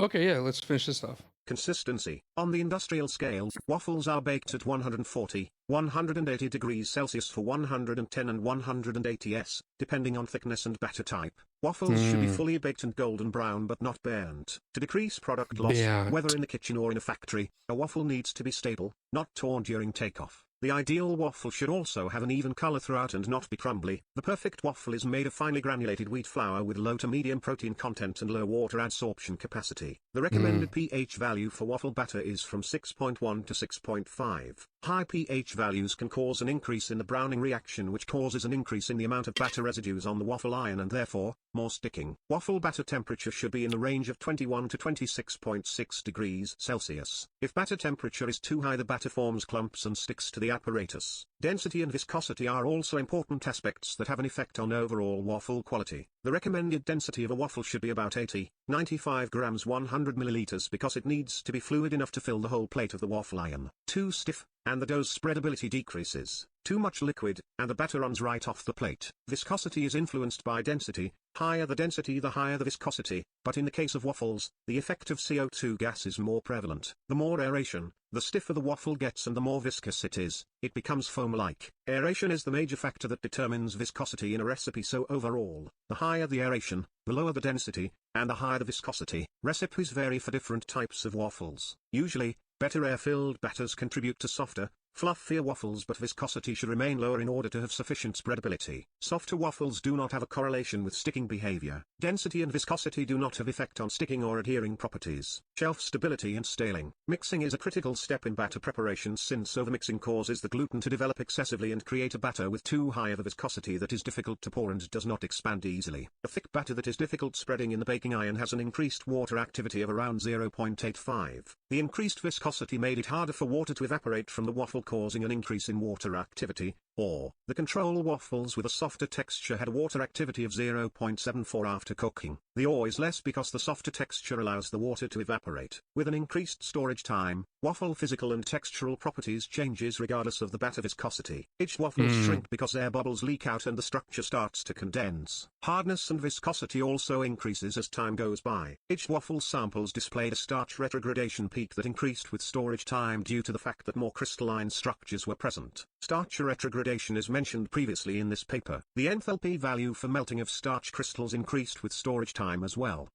Okay, yeah, let's finish this off. Consistency. On the industrial scale, waffles are baked at 140, 180 degrees Celsius for 110 and 180 S, depending on thickness and batter type. Waffles should be fully baked and golden brown but not burnt. To decrease product loss, whether in the kitchen or in a factory, a waffle needs to be stable, not torn during takeoff. The ideal waffle should also have an even color throughout and not be crumbly. The perfect waffle is made of finely granulated wheat flour with low to medium protein content and low water adsorption capacity. The recommended pH value for waffle batter is from 6.1 to 6.5. High pH values can cause an increase in the browning reaction, which causes an increase in the amount of batter residues on the waffle iron and therefore, more sticking. Waffle batter temperature should be in the range of 21 to 26.6 degrees Celsius. If batter temperature is too high, the batter forms clumps and sticks to the apparatus. Density and viscosity are also important aspects that have an effect on overall waffle quality. The recommended density of a waffle should be about 80-95 grams 100 milliliters because it needs to be fluid enough to fill the whole plate of the waffle iron. Too stiff, and the dough's spreadability decreases. Too much liquid, and the batter runs right off the plate. Viscosity is influenced by density. Higher the density, the higher the viscosity, but in the case of waffles, the effect of CO2 gas is more prevalent. The more aeration, the stiffer the waffle gets and the more viscous it is, it becomes foam-like. Aeration is the major factor that determines viscosity in a recipe, so overall, the higher the aeration, the lower the density, and the higher the viscosity. Recipes vary for different types of waffles. Usually, better air-filled batters contribute to softer, fluffier waffles, but viscosity should remain lower in order to have sufficient spreadability. Softer waffles do not have a correlation with sticking behavior. Density and viscosity do not have effect on sticking or adhering properties. Shelf stability and staling. Mixing is a critical step in batter preparation, since overmixing causes the gluten to develop excessively and create a batter with too high of a viscosity that is difficult to pour and does not expand easily. A thick batter that is difficult spreading in the baking iron has an increased water activity of around 0.85. The increased viscosity made it harder for water to evaporate from the waffle, causing an increase in water activity, ore. The control waffles with a softer texture had a water activity of 0.74 after cooking. The ore is less because the softer texture allows the water to evaporate. With an increased storage time, waffle physical and textural properties changes regardless of the batter viscosity. Aged waffles shrink because air bubbles leak out and the structure starts to condense. Hardness and viscosity also increases as time goes by. Aged waffle samples displayed a starch retrogradation peak that increased with storage time due to the fact that more crystalline structures were present. Starch retrogradation is mentioned previously in this paper. The enthalpy value for melting of starch crystals increased with storage time as well.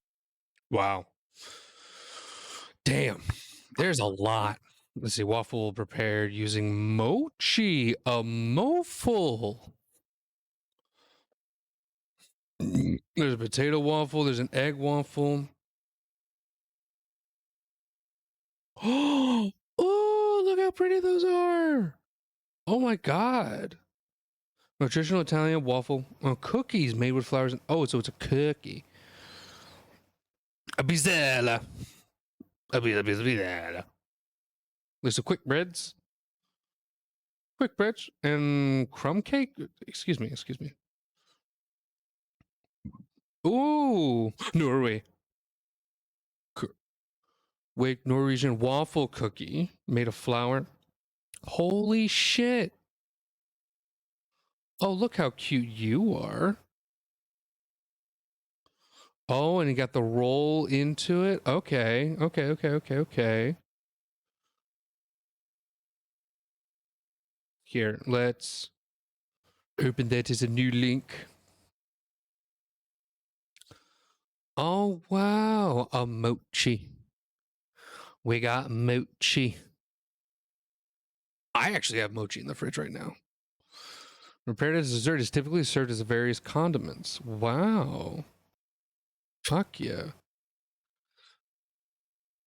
Wow. Damn. There's a lot. Let's see. Waffle prepared using mochi, a moful. There's a potato waffle. There's an egg waffle. Oh, look how pretty those are. Oh my God. Nutritional Italian waffle. Cookies made with flowers. Oh, so it's a cookie. A bizzella. A bizzella. There's a quick breads. Quick breads and crumb cake. Excuse me. Ooh, Norway. Wait, Norwegian waffle cookie made of flour. Holy shit. Oh, look how cute you are. Oh, and you got the roll into it. Okay. Here, let's open that as a new link. Oh, wow. A mochi. We got mochi. I actually have mochi in the fridge right now. Prepared as dessert is typically served as various condiments. Wow. Fuck yeah.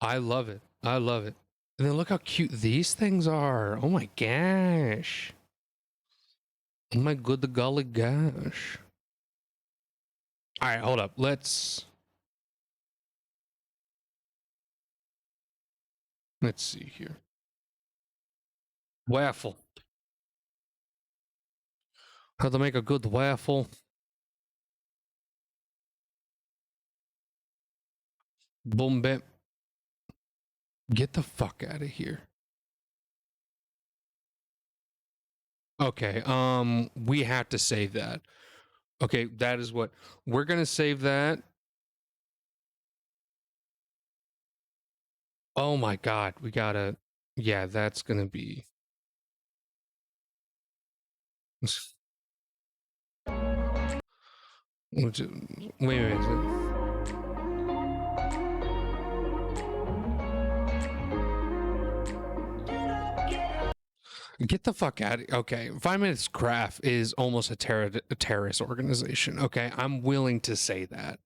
I love it. And then look how cute these things are. Oh my gosh. Oh my good golly gosh. All right, hold up. Let's see here. Waffle. How to make a good waffle. Boom bam. Get the fuck out of here. Okay, we have to save that. Okay, that is what we're gonna save that. Oh my God, we gotta, yeah, that's gonna be. Wait a minute. Get the fuck out of, okay, 5 Minutes Craft is almost a terrorist organization. Okay, I'm willing to say that.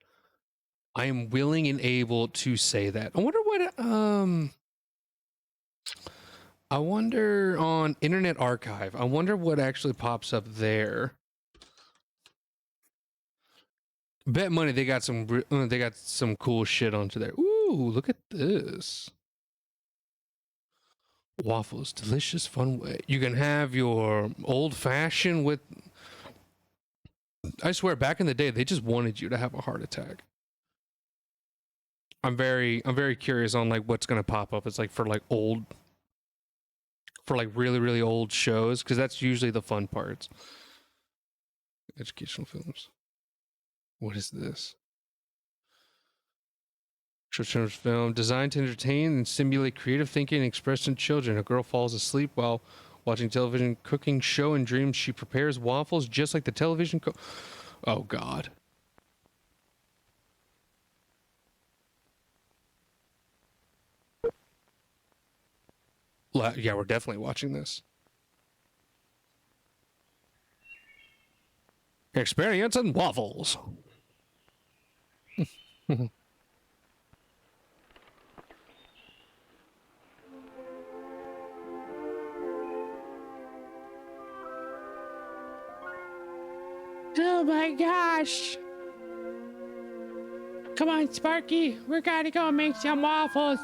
I am willing and able to say that. I wonder what I wonder on Internet Archive. I wonder what actually pops up there. Bet money they got some cool shit onto there. Ooh, look at this. Waffles, delicious, fun way. You can have your old fashioned with. I swear, back in the day, they just wanted you to have a heart attack. I'm very curious on like what's gonna pop up. It's like for like really really old shows, because that's usually the fun parts. Educational films. What is this? Children's film designed to entertain and stimulate creative thinking and expression in children. A girl falls asleep while watching television cooking show and dreams she prepares waffles just like the television oh God. Yeah, we're definitely watching this. Experience in waffles. Oh my gosh. Come on, Sparky. We gotta go make some waffles.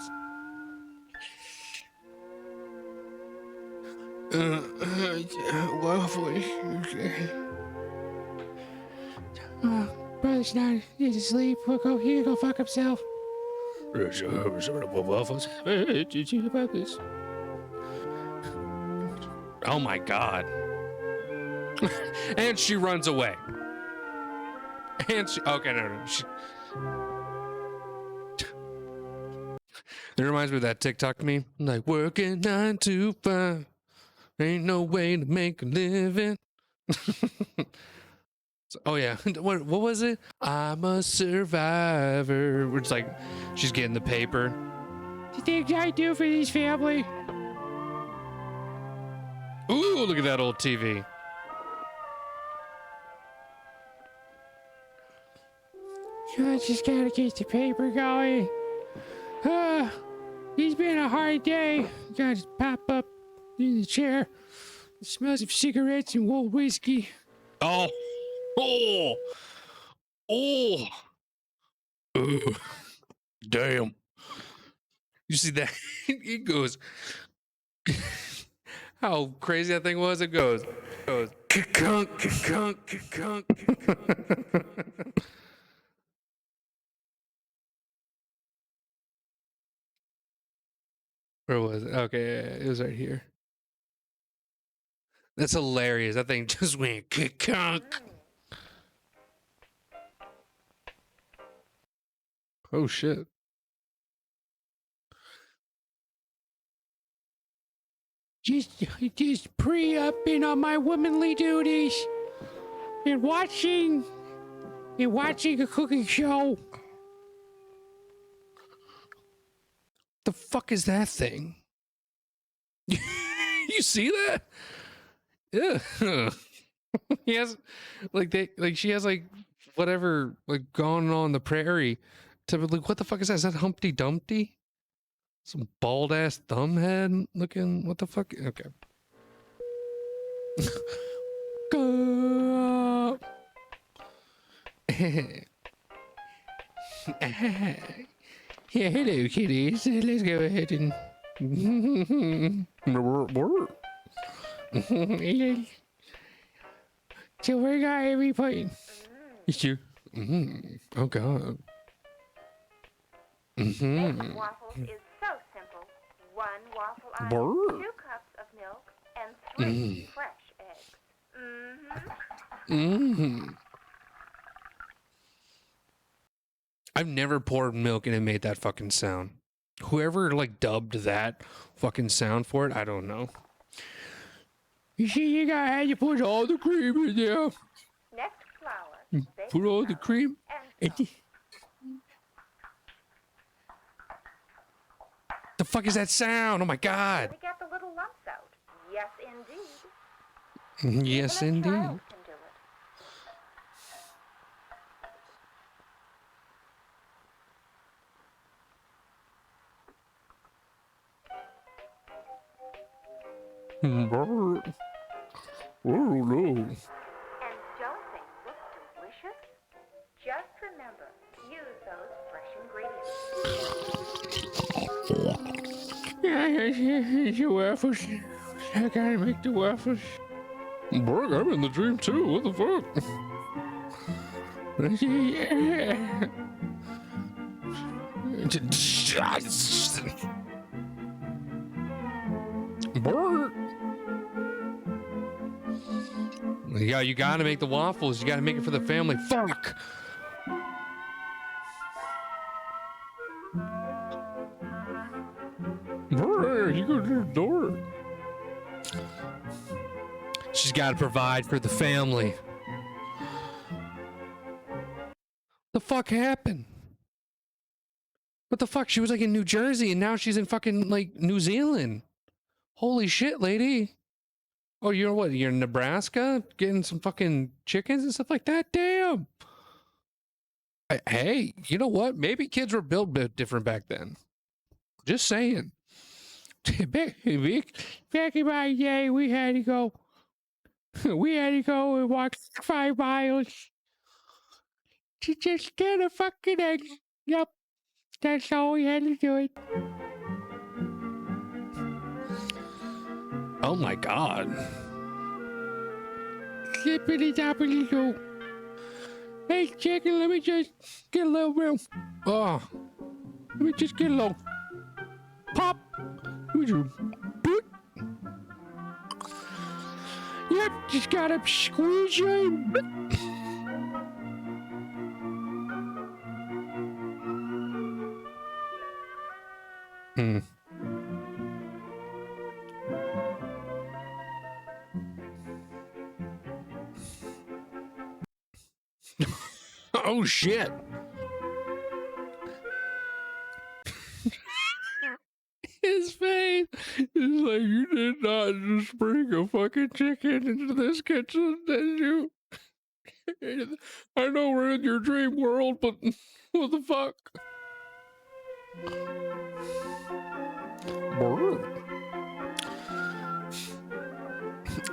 Waffle. Brother's not. He's asleep. He can go fuck himself. Waffles. Did you about this? Oh my god. And she runs away. And she. Okay, no. It reminds me of that TikTok meme. Like, working 9 to 5. Ain't no way to make a living. Oh yeah, what was it? I'm a survivor. It's like she's getting the paper. The things I do for this family. Ooh, look at that old TV. I just gotta get the paper going. It's been a hard day. Gotta just pop up in the chair. It smells of cigarettes and old whiskey. Oh. Oh. Oh. Ugh. Damn. You see that? It goes. How crazy that thing was? It goes. Kunk, kunk, kunk, kunk. Where was it? Okay, it was right here. That's hilarious. That thing just went kunk. Oh shit. Just pre-upping on my womanly duties and watching a cooking show. The fuck is that thing? You see that? Yeah. He has she has whatever going on the prairie. To like, what the fuck is that? Is that Humpty Dumpty? Some bald ass thumbhead looking. What the fuck? Okay. Go. Yeah, hello, kitties. Let's go ahead and. So we got every point. It's you. Oh god. This waffles is so simple. 1 waffle ice, 2 cups of milk, and 3 fresh eggs. I've never poured milk and it made that fucking sound. Whoever dubbed that fucking sound for it, I don't know. You see, you gotta put all the cream in there. Next, flour. Put all the cream. And The fuck is that sound? Oh my god. we get the little lumps out. Yes, indeed. Yes, Even a indeed. child can do Oh no. And don't they look delicious? Just remember, use those fresh ingredients. Yeah, the waffles. I gotta make the waffles. Borg, I'm in the dream too. What the fuck? Borg. Yeah, you gotta make the waffles. You gotta make it for the family. Fuck. Brr, you go to the door. She's got to provide for the family. The fuck happened? What the fuck? She was in New Jersey and now she's in fucking New Zealand. Holy shit, lady. Oh, you're what? You're in Nebraska getting some fucking chickens and stuff like that? Damn. Hey, you know what? Maybe kids were built a bit different back then. Just saying. Back in my day, we had to go and walk 5 miles to just get a fucking egg. Yep, that's all we had to do it. Oh my god. Zippity doppity doo. Hey chicken, let me just get a little real. Oh, let me just get a little pop. Let me just boot. Yep, just gotta squeeze you. Hmm. Oh shit. His face is like, you did not just bring a fucking chicken into this kitchen, did you? I know we're in your dream world, but what the fuck?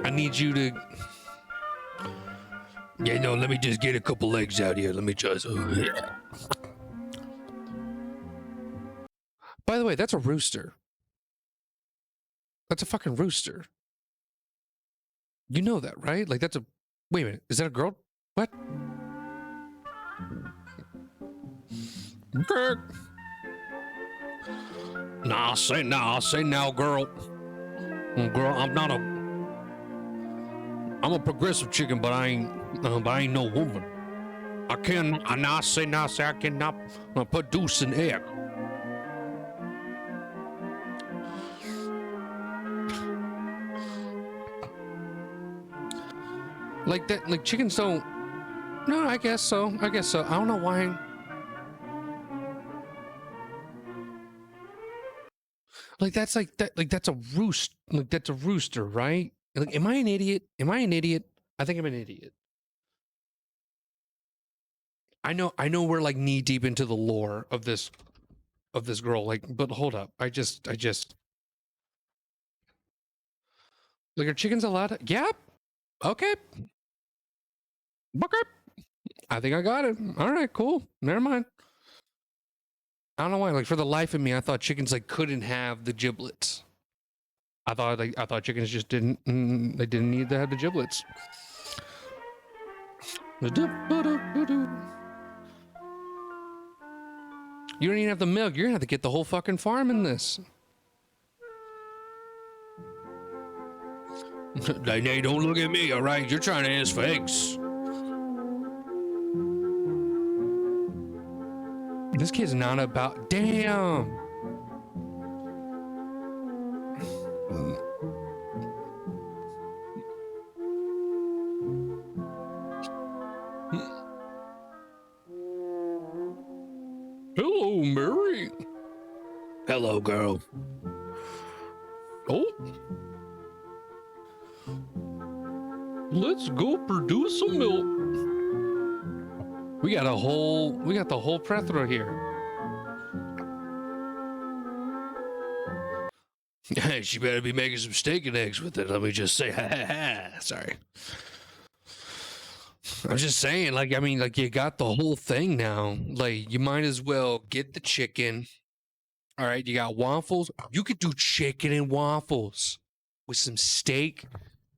I need you to... Yeah, no, let me just get a couple legs out here. Let me just... By the way, that's a rooster. That's a fucking rooster. You know that, right? Like, that's a... Wait a minute. Is that a girl? What? Okay. Nah, say now, girl. Girl, I'm not a... I'm a progressive chicken, but I ain't no woman. I cannot produce an egg. Like that, like chickens don't... No, I guess so. I don't know why. Like that's like that. Like that's a roost. Like that's a rooster, right? Like, am I an idiot? I think I'm an idiot. I know we're like knee deep into the lore of this girl. Like, but hold up. I just. Like, are chickens allowed to... Yep. Okay. Okay. I think I got it. All right, cool. Never mind. I don't know why. Like, for the life of me, I thought chickens like couldn't have the giblets. I thought chickens just didn't. They didn't need to have the giblets. You don't even have the milk. You're gonna have to get the whole fucking farm in this. Hey, don't look at me, all right? You're trying to ask for eggs. This kid's not about... Damn! Hello, Mary. Hello, girl. Oh. Let's go produce some milk. We got the whole plethora here. She better be making some steak and eggs with it. Let me just say, sorry. I'm just saying, like, I mean, like, you got the whole thing now. Like, you might as well get the chicken. All right, you got waffles. You could do chicken and waffles with some steak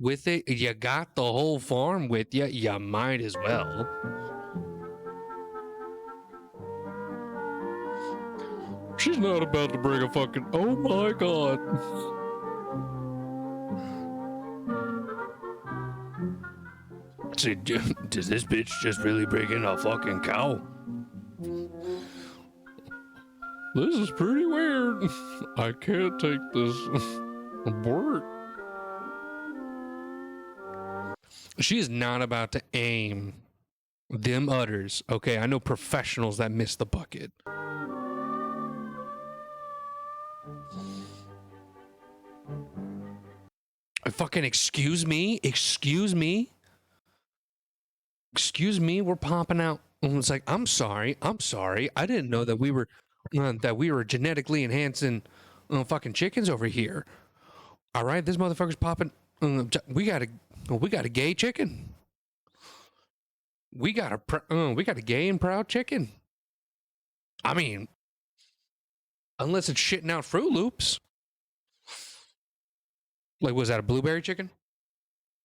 with it. You got the whole farm with you. You might as well. She's not about to bring a fucking... Oh my god. See, does this bitch just really bring in a fucking cow? This is pretty weird. I can't take this abort. She is not about to aim them udders. Okay, I know professionals that miss the bucket. Fucking excuse me, we're popping out. And it's like, I'm sorry, I didn't know that we were genetically enhancing fucking chickens over here. All right, this motherfucker's popping. We got a gay chicken. We got a gay and proud chicken. I mean, unless it's shitting out Fruit Loops. Like, was that a blueberry chicken?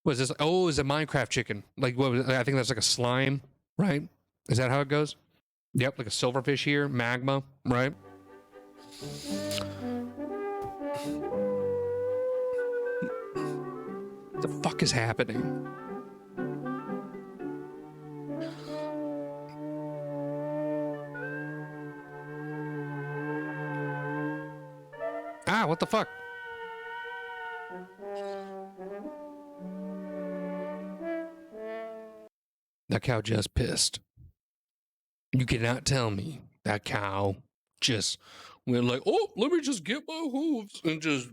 Was this? Oh, is a Minecraft chicken? Like, what was? I think that's like a slime, right? Is that how it goes? Yep, like a silverfish here, magma, right? What the fuck is happening? Ah, what the fuck? That cow just pissed. You cannot tell me that cow just went like, oh, let me just get my hooves and just.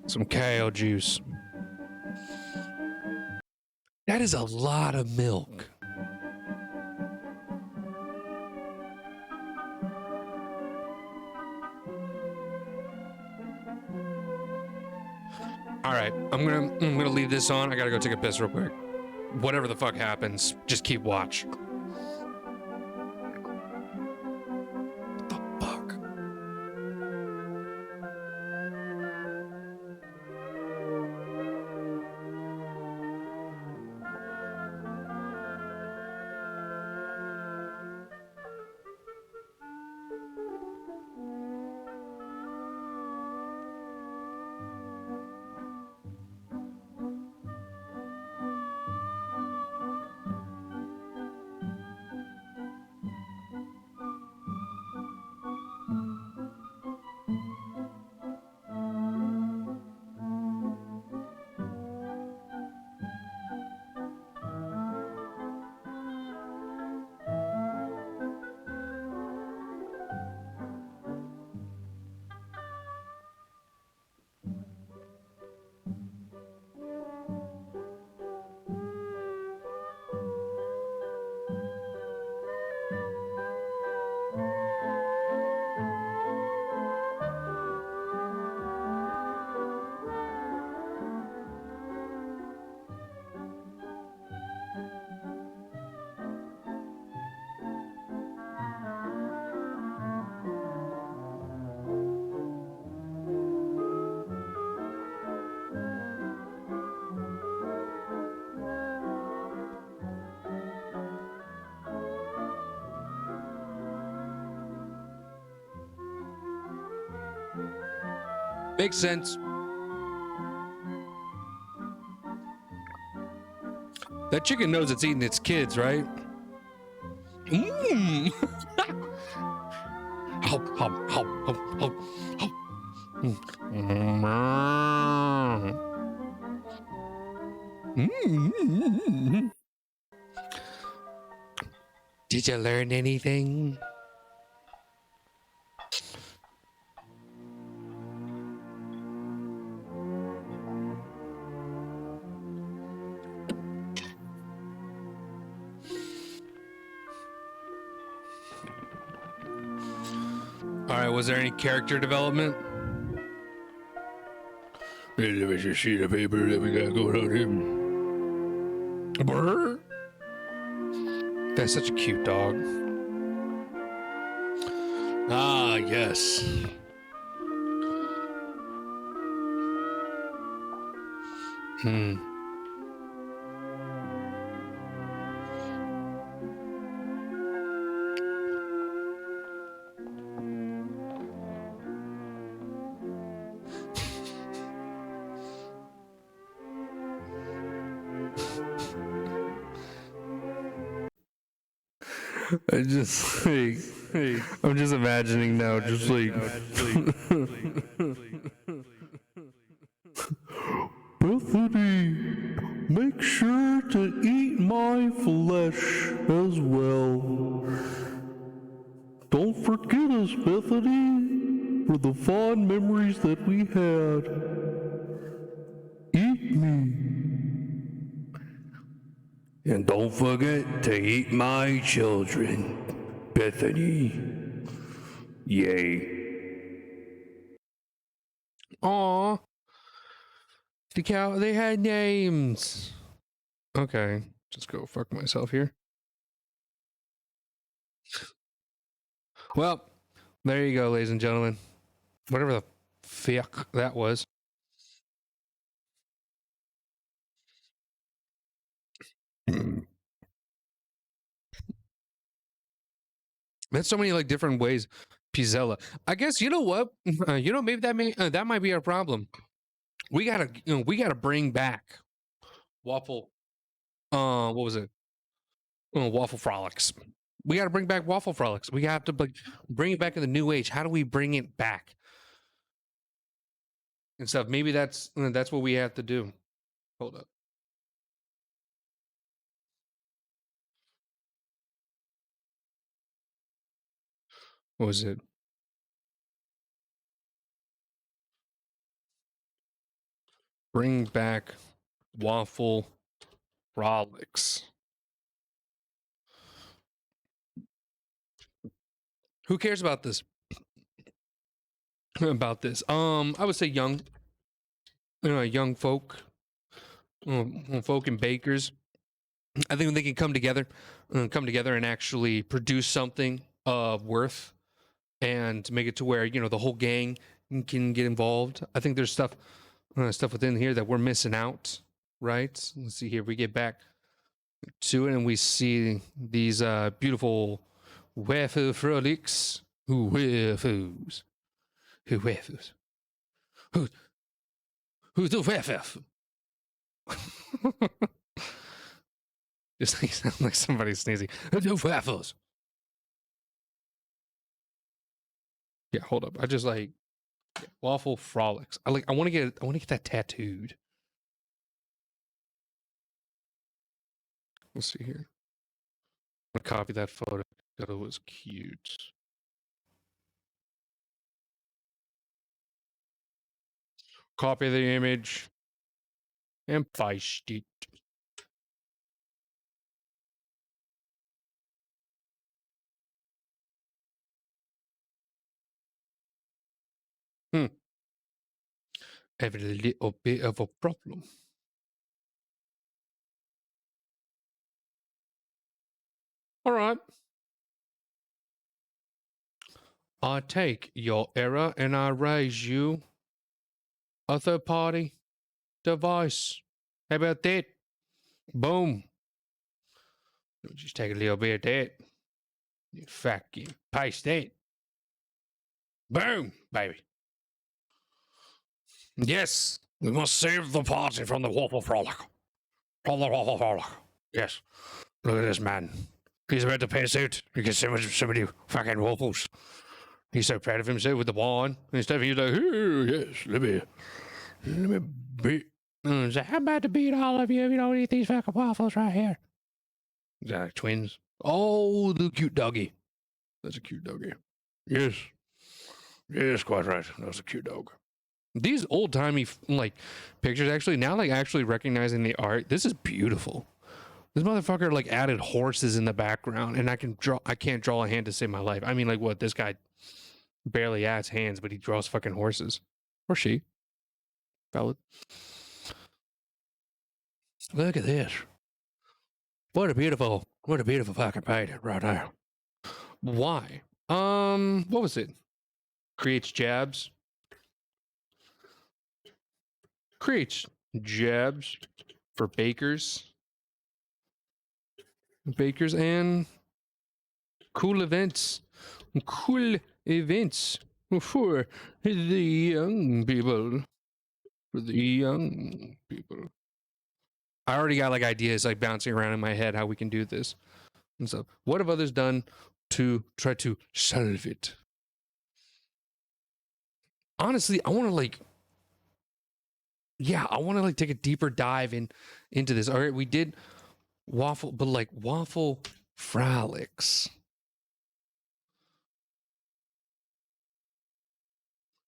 Some cow juice. That is a lot of milk. All right, I'm gonna leave this on. I gotta go take a piss real quick. Whatever the fuck happens, just keep watch. What the fuck? Makes sense. That chicken knows it's eating its kids, right? Mmm. Help, help, help, help, help, help. Mm. Did you learn anything? All right, was there any character development? There's a sheet of paper that we got going on here. Brr. That's such a cute dog. Ah, yes. Hmm. I just like, I'm just imagining now, just like Bethany, make sure to eat my flesh as well. Don't forget us, Bethany, for the fond memories that we had. Eat me. And don't forget to eat my children, Bethany. Yay. Aw. The cow, they had names. Okay, just go fuck myself here. Well, there you go, ladies and gentlemen. Whatever the fuck that was. There's so many like different ways. Pizzella. I guess you know what? Maybe that might be our problem. We gotta bring back waffle. What was it? Waffle frolics. We gotta bring back waffle frolics. We have to like bring it back in the new age. How do we bring it back and stuff? Maybe that's what we have to do. Hold up. What was it? Bring back waffle frolics. Who cares about this? About this? I would say young folk, folk and bakers. I think they can come together and actually produce something of worth and make it to where the whole gang can get involved. I think there's stuff within here that we're missing out. Right? Let's see here. We get back to it and we see these beautiful waffle frolics. Waffles. Waffles. Who's the waffle? Just like sound like somebody sneezing. The waffles. Yeah, hold up. I just like waffle frolics. I want to get that tattooed. Let's see here. I'm gonna copy that photo because it was cute. Copy the image and paste it. I have a little bit of a problem. All right. I take your error and I raise you a third party device. How about that? Boom. Just take a little bit of that. You fucking paste that. Boom, baby. Yes, we must save the party from the waffle frolic. From the waffle frolic. Yes. Look at this man. He's about to pass out. He gets so many fucking waffles. He's so proud of himself with the wine. And stuff. He's like, oh, yes, let me beat. So how about to beat all of you if you don't eat these fucking waffles right here? Is that like twins? Oh, the cute doggy. That's a cute doggy. Yes. Yes, quite right. That's a cute dog. These old timey like pictures actually now like actually recognizing the art. This is beautiful. This motherfucker like added horses in the background, and I can't draw a hand to save my life. I mean, like what? This guy barely adds hands, but he draws fucking horses, or she. Valid. Look at this. What a beautiful fucking painting right there. Why? What was it? Creates jabs. Creates jabs for bakers. Bakers and cool events. Cool events for the young people. For the young people. I already got like ideas like bouncing around in my head how we can do this. And so, what have others done to try to solve it? Honestly, I want to like take a deeper dive into this. All right, we did waffle, but like waffle frolics.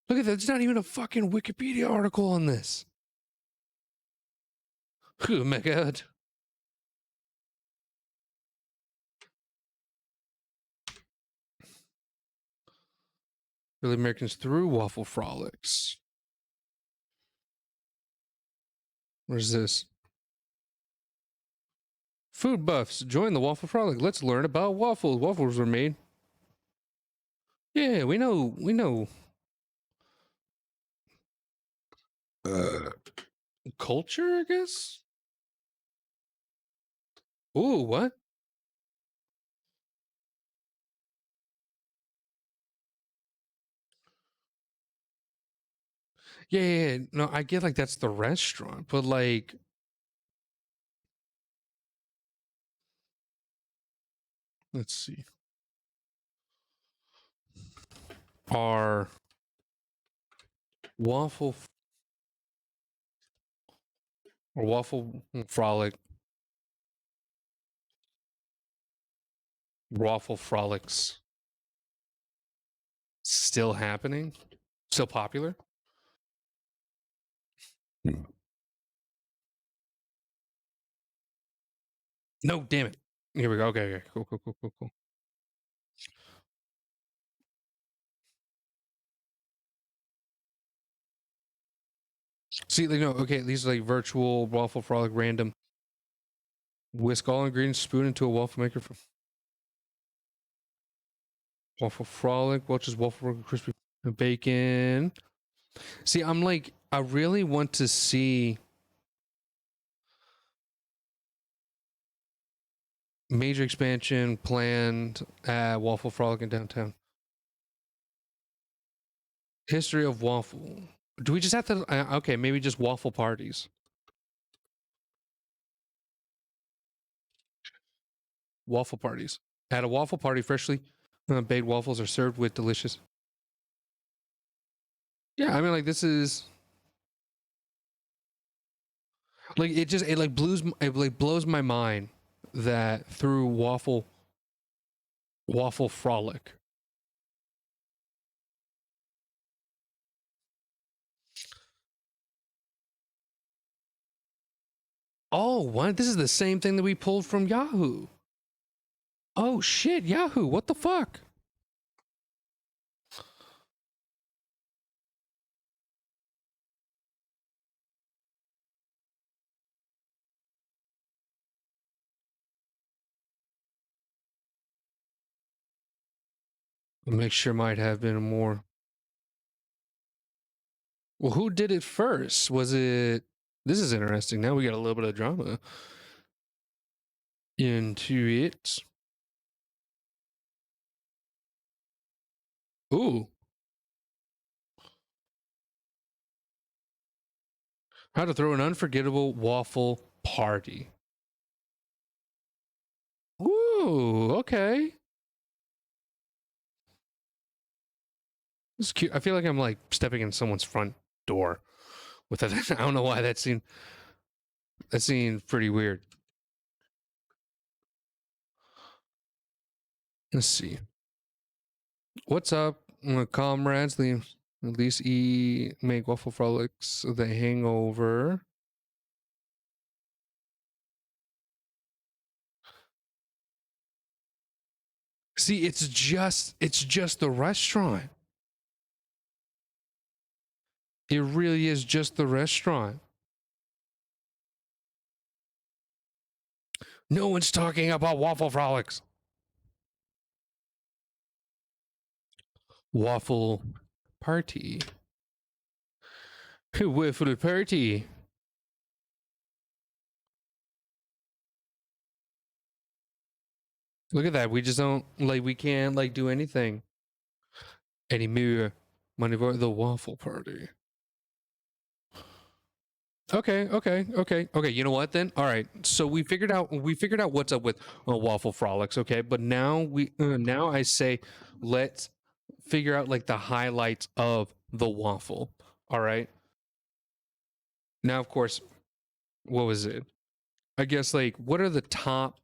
Look at that. There's not even a fucking Wikipedia article on this. Oh my god. Early Americans through waffle frolics. Where's this? Food buffs, join the Waffle Frolic. Let's learn about waffles. Waffles were made. Yeah, we know. Culture, I guess. Ooh, what? Yeah. No, I get like that's the restaurant, but like, let's see. Our waffle or waffle frolic, waffle frolics still happening? Still popular? No, damn it. Here we go. Okay. Cool. See, like, no, okay, these are like virtual waffle frolic random. Whisk all ingredients, spoon into a waffle maker for waffle frolic, Welch's waffle burger, crispy bacon. See, I'm like, I really want to see major expansion planned at Waffle Frolic in downtown. History of waffle. Do we just have to? Okay, maybe just waffle parties. Waffle parties. At a waffle party, freshly baked waffles are served with delicious. Yeah, I mean, like this is like it like blows my mind that through waffle frolic. Oh, what? This is the same thing that we pulled from Yahoo. Oh shit, Yahoo! What the fuck? Make sure might have been more. Well, who did it first? Was it? This is interesting. Now we got a little bit of drama into it. Ooh. How to throw an unforgettable waffle party. Ooh, okay. This is cute. I feel like I'm like stepping in someone's front door with that. I don't know why that seemed pretty weird. Let's see. What's up, comrades? At least make waffle frolics the hangover. See, it's just the restaurant. It really is just the restaurant. No one's talking about waffle frolics. Waffle party. Waffle party. Look at that. We just don't like. We can't like do anything anymore. Money for the waffle party. Okay. You know what then? All right. So we figured out what's up with waffle frolics. Okay, but now now I say let's figure out like the highlights of the waffle. All right. Now, of course, what was it? I guess like what are the top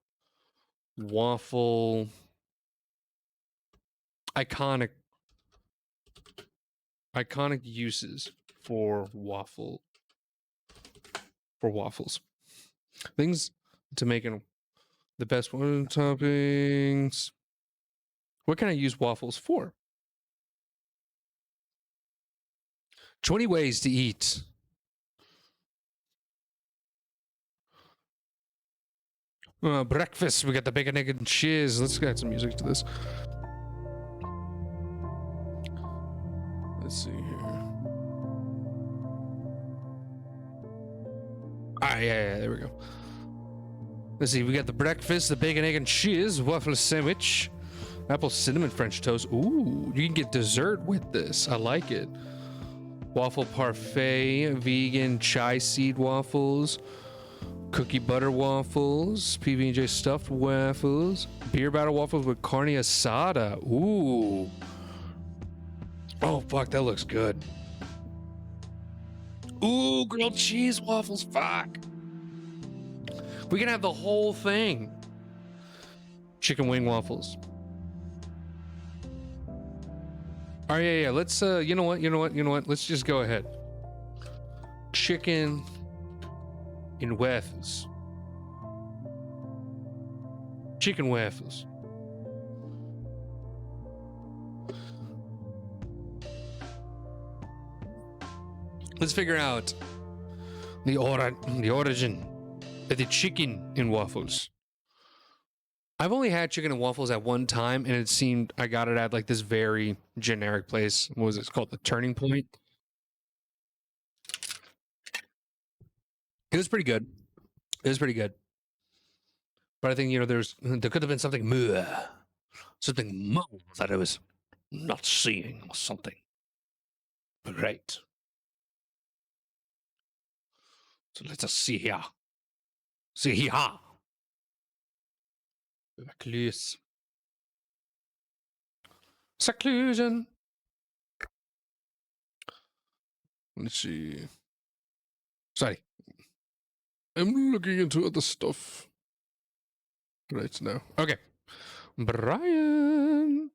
waffle iconic uses for waffles? Things to make the best one toppings. What can I use waffles for? 20 ways to eat. Breakfast. We got the bacon, egg, and cheese. Let's get some music to this. Let's see here. Yeah, there we go. Let's see, we got the breakfast, the bacon, egg, and cheese, waffle sandwich, apple cinnamon French toast. Ooh, you can get dessert with this. I like it. Waffle parfait, vegan chai seed waffles, cookie butter waffles, PB&J stuffed waffles, beer batter waffles with carne asada. Ooh. Oh, fuck, that looks good. Ooh, grilled cheese waffles, fuck. We can have the whole thing. Chicken wing waffles. Oh, yeah. Let's, you know what? Let's just go ahead. Chicken in waffles. Chicken waffles. Let's figure out the origin of the chicken in waffles. I've only had chicken and waffles at one time, and it seemed I got it at like this very generic place. What was it called? The Turning Point. It was pretty good. But I think, there could have been something more that I was not seeing or something. Right. So let us see here. See here. Seclusion. Let's see. Sorry. I'm looking into other stuff right now. Okay. Brian.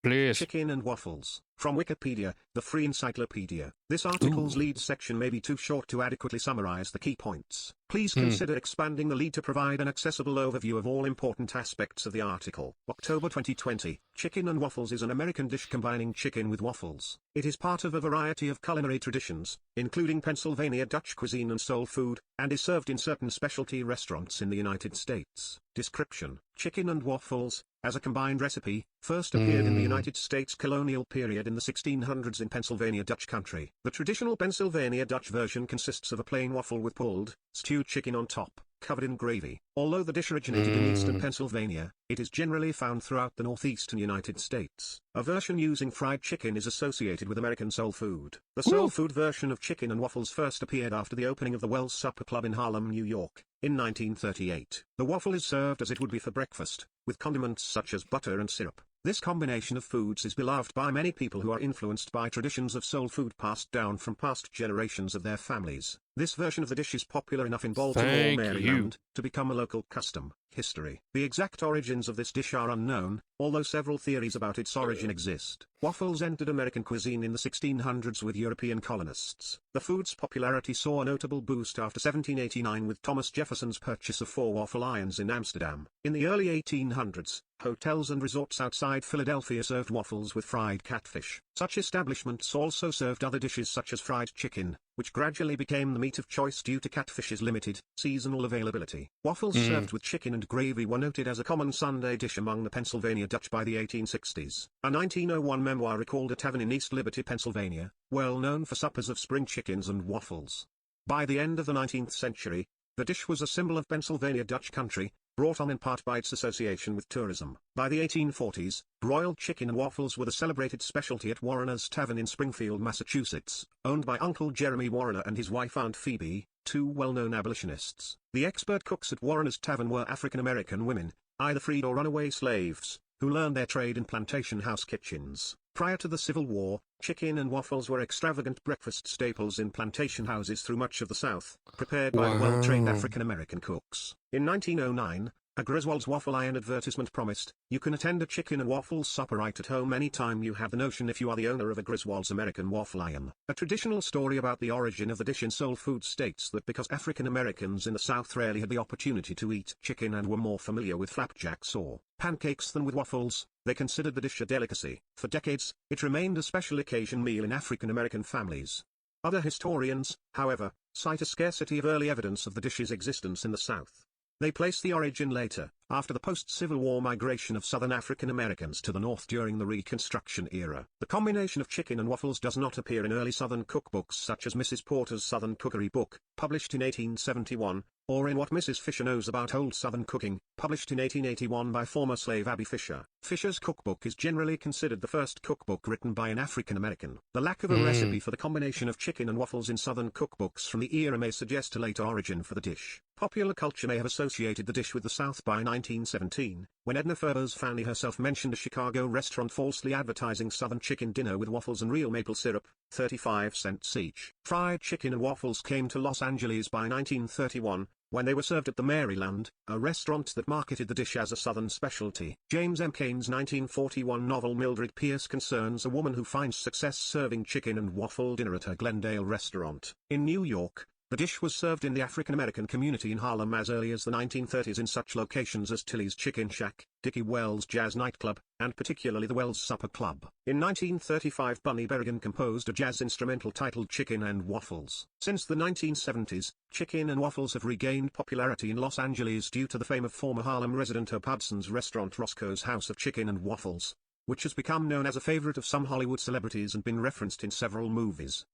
Please. Chicken and waffles. From Wikipedia, the free encyclopedia. This article's lead section may be too short to adequately summarize the key points. Please consider expanding the lead to provide an accessible overview of all important aspects of the article. October 2020. Chicken and waffles is an American dish combining chicken with waffles. It is part of a variety of culinary traditions, including Pennsylvania Dutch cuisine and soul food, and is served in certain specialty restaurants in the United States. Description: chicken and waffles, as a combined recipe, first appeared in the United States colonial period in the 1600s in Pennsylvania Dutch country. The traditional Pennsylvania Dutch version consists of a plain waffle with pulled, stewed chicken on top, covered in gravy. Although the dish originated in eastern Pennsylvania, it is generally found throughout the northeastern United States. A version using fried chicken is associated with American soul food. The soul food version of chicken and waffles first appeared after the opening of the Wells Supper Club in Harlem, New York, in 1938. The waffle is served as it would be for breakfast, with condiments such as butter and syrup. This combination of foods is beloved by many people who are influenced by traditions of soul food passed down from past generations of their families. This version of the dish is popular enough in Baltimore, Maryland, to become a local custom. History: the exact origins of this dish are unknown, although several theories about its origin exist. Waffles entered American cuisine in the 1600s with European colonists. The food's popularity saw a notable boost after 1789 with Thomas Jefferson's purchase of 4 waffle irons in Amsterdam. In the early 1800s, hotels and resorts outside Philadelphia served waffles with fried catfish. Such establishments also served other dishes such as fried chicken, which gradually became the meat of choice due to catfish's limited, seasonal availability. Waffles served with chicken and gravy were noted as a common Sunday dish among the Pennsylvania Dutch by the 1860s. A 1901 memoir recalled a tavern in East Liberty, Pennsylvania, well known for suppers of spring chickens and waffles. By the end of the 19th century, the dish was a symbol of Pennsylvania Dutch country, brought on in part by its association with tourism. By the 1840s, broiled chicken and waffles were the celebrated specialty at Warrener's Tavern in Springfield, Massachusetts, owned by Uncle Jeremy Warrener and his wife Aunt Phoebe, 2 well-known abolitionists. The expert cooks at Warrener's Tavern were African-American women, either freed or runaway slaves, who learned their trade in plantation house kitchens. Prior to the Civil War, chicken and waffles were extravagant breakfast staples in plantation houses through much of the South, prepared by well-trained African-American cooks. In 1909, a Griswold's Waffle Iron advertisement promised, "You can attend a chicken and waffles supper right at home anytime you have the notion if you are the owner of a Griswold's American Waffle Iron." A traditional story about the origin of the dish in soul food states that because African Americans in the South rarely had the opportunity to eat chicken and were more familiar with flapjacks or pancakes than with waffles, they considered the dish a delicacy. For decades, it remained a special occasion meal in African American families. Other historians, however, cite a scarcity of early evidence of the dish's existence in the South. They place the origin later, after the post-Civil War migration of Southern African Americans to the North during the Reconstruction era. The combination of chicken and waffles does not appear in early Southern cookbooks such as Mrs. Porter's Southern Cookery Book, published in 1871, or in What Mrs. Fisher Knows About Old Southern Cooking, published in 1881 by former slave Abby Fisher. Fisher's cookbook is generally considered the first cookbook written by an African American. The lack of a recipe for the combination of chicken and waffles in Southern cookbooks from the era may suggest a late origin for the dish. Popular culture may have associated the dish with the South by 1917, when Edna Ferber's family herself mentioned a Chicago restaurant falsely advertising Southern chicken dinner with waffles and real maple syrup, 35 cents each. Fried chicken and waffles came to Los Angeles by 1931, when they were served at the Maryland, a restaurant that marketed the dish as a Southern specialty. James M. Cain's 1941 novel Mildred Pierce concerns a woman who finds success serving chicken and waffle dinner at her Glendale restaurant. In New York, the dish was served in the African-American community in Harlem as early as the 1930s in such locations as Tilly's Chicken Shack, Dickie Wells Jazz Nightclub, and particularly the Wells Supper Club. In 1935 Bunny Berrigan composed a jazz instrumental titled Chicken and Waffles. Since the 1970s, chicken and waffles have regained popularity in Los Angeles due to the fame of former Harlem resident Herb Hudson's restaurant Roscoe's House of Chicken and Waffles, which has become known as a favorite of some Hollywood celebrities and been referenced in several movies.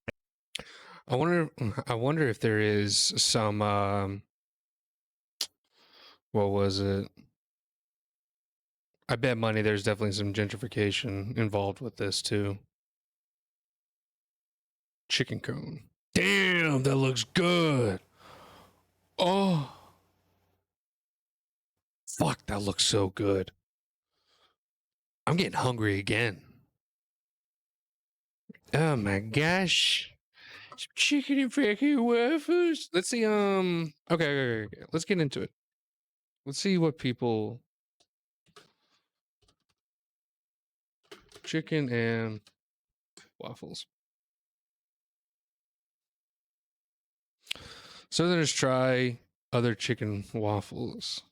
I wonder if there is some what was it? I bet money there's definitely some gentrification involved with this too. Chicken cone. Damn, that looks good. Oh. Fuck, that looks so good. I'm getting hungry again. Oh my gosh. Some chicken and fucking waffles. Let's see, okay. Let's get into it. Let's see what people... Chicken and waffles. Southerners try other chicken waffles.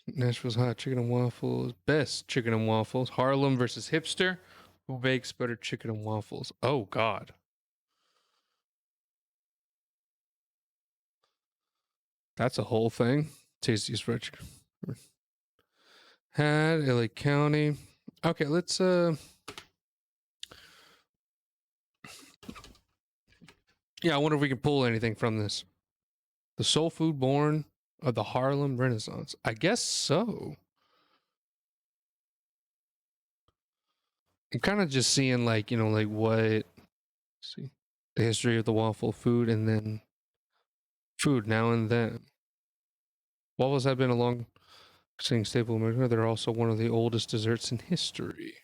Nashville's hot chicken and waffles. Best chicken and waffles. Harlem versus hipster. Who bakes better chicken and waffles? Oh, God. That's a whole thing. Tastiest fried chicken. Had LA County. Okay, let's yeah, I wonder if we can pull anything from this. The soul food born of the Harlem Renaissance. I guess so. I'm kind of just seeing like, like what, see, the history of the waffle food and then food now and then. Waffles have been a long staple in America. They're also one of the oldest desserts in history.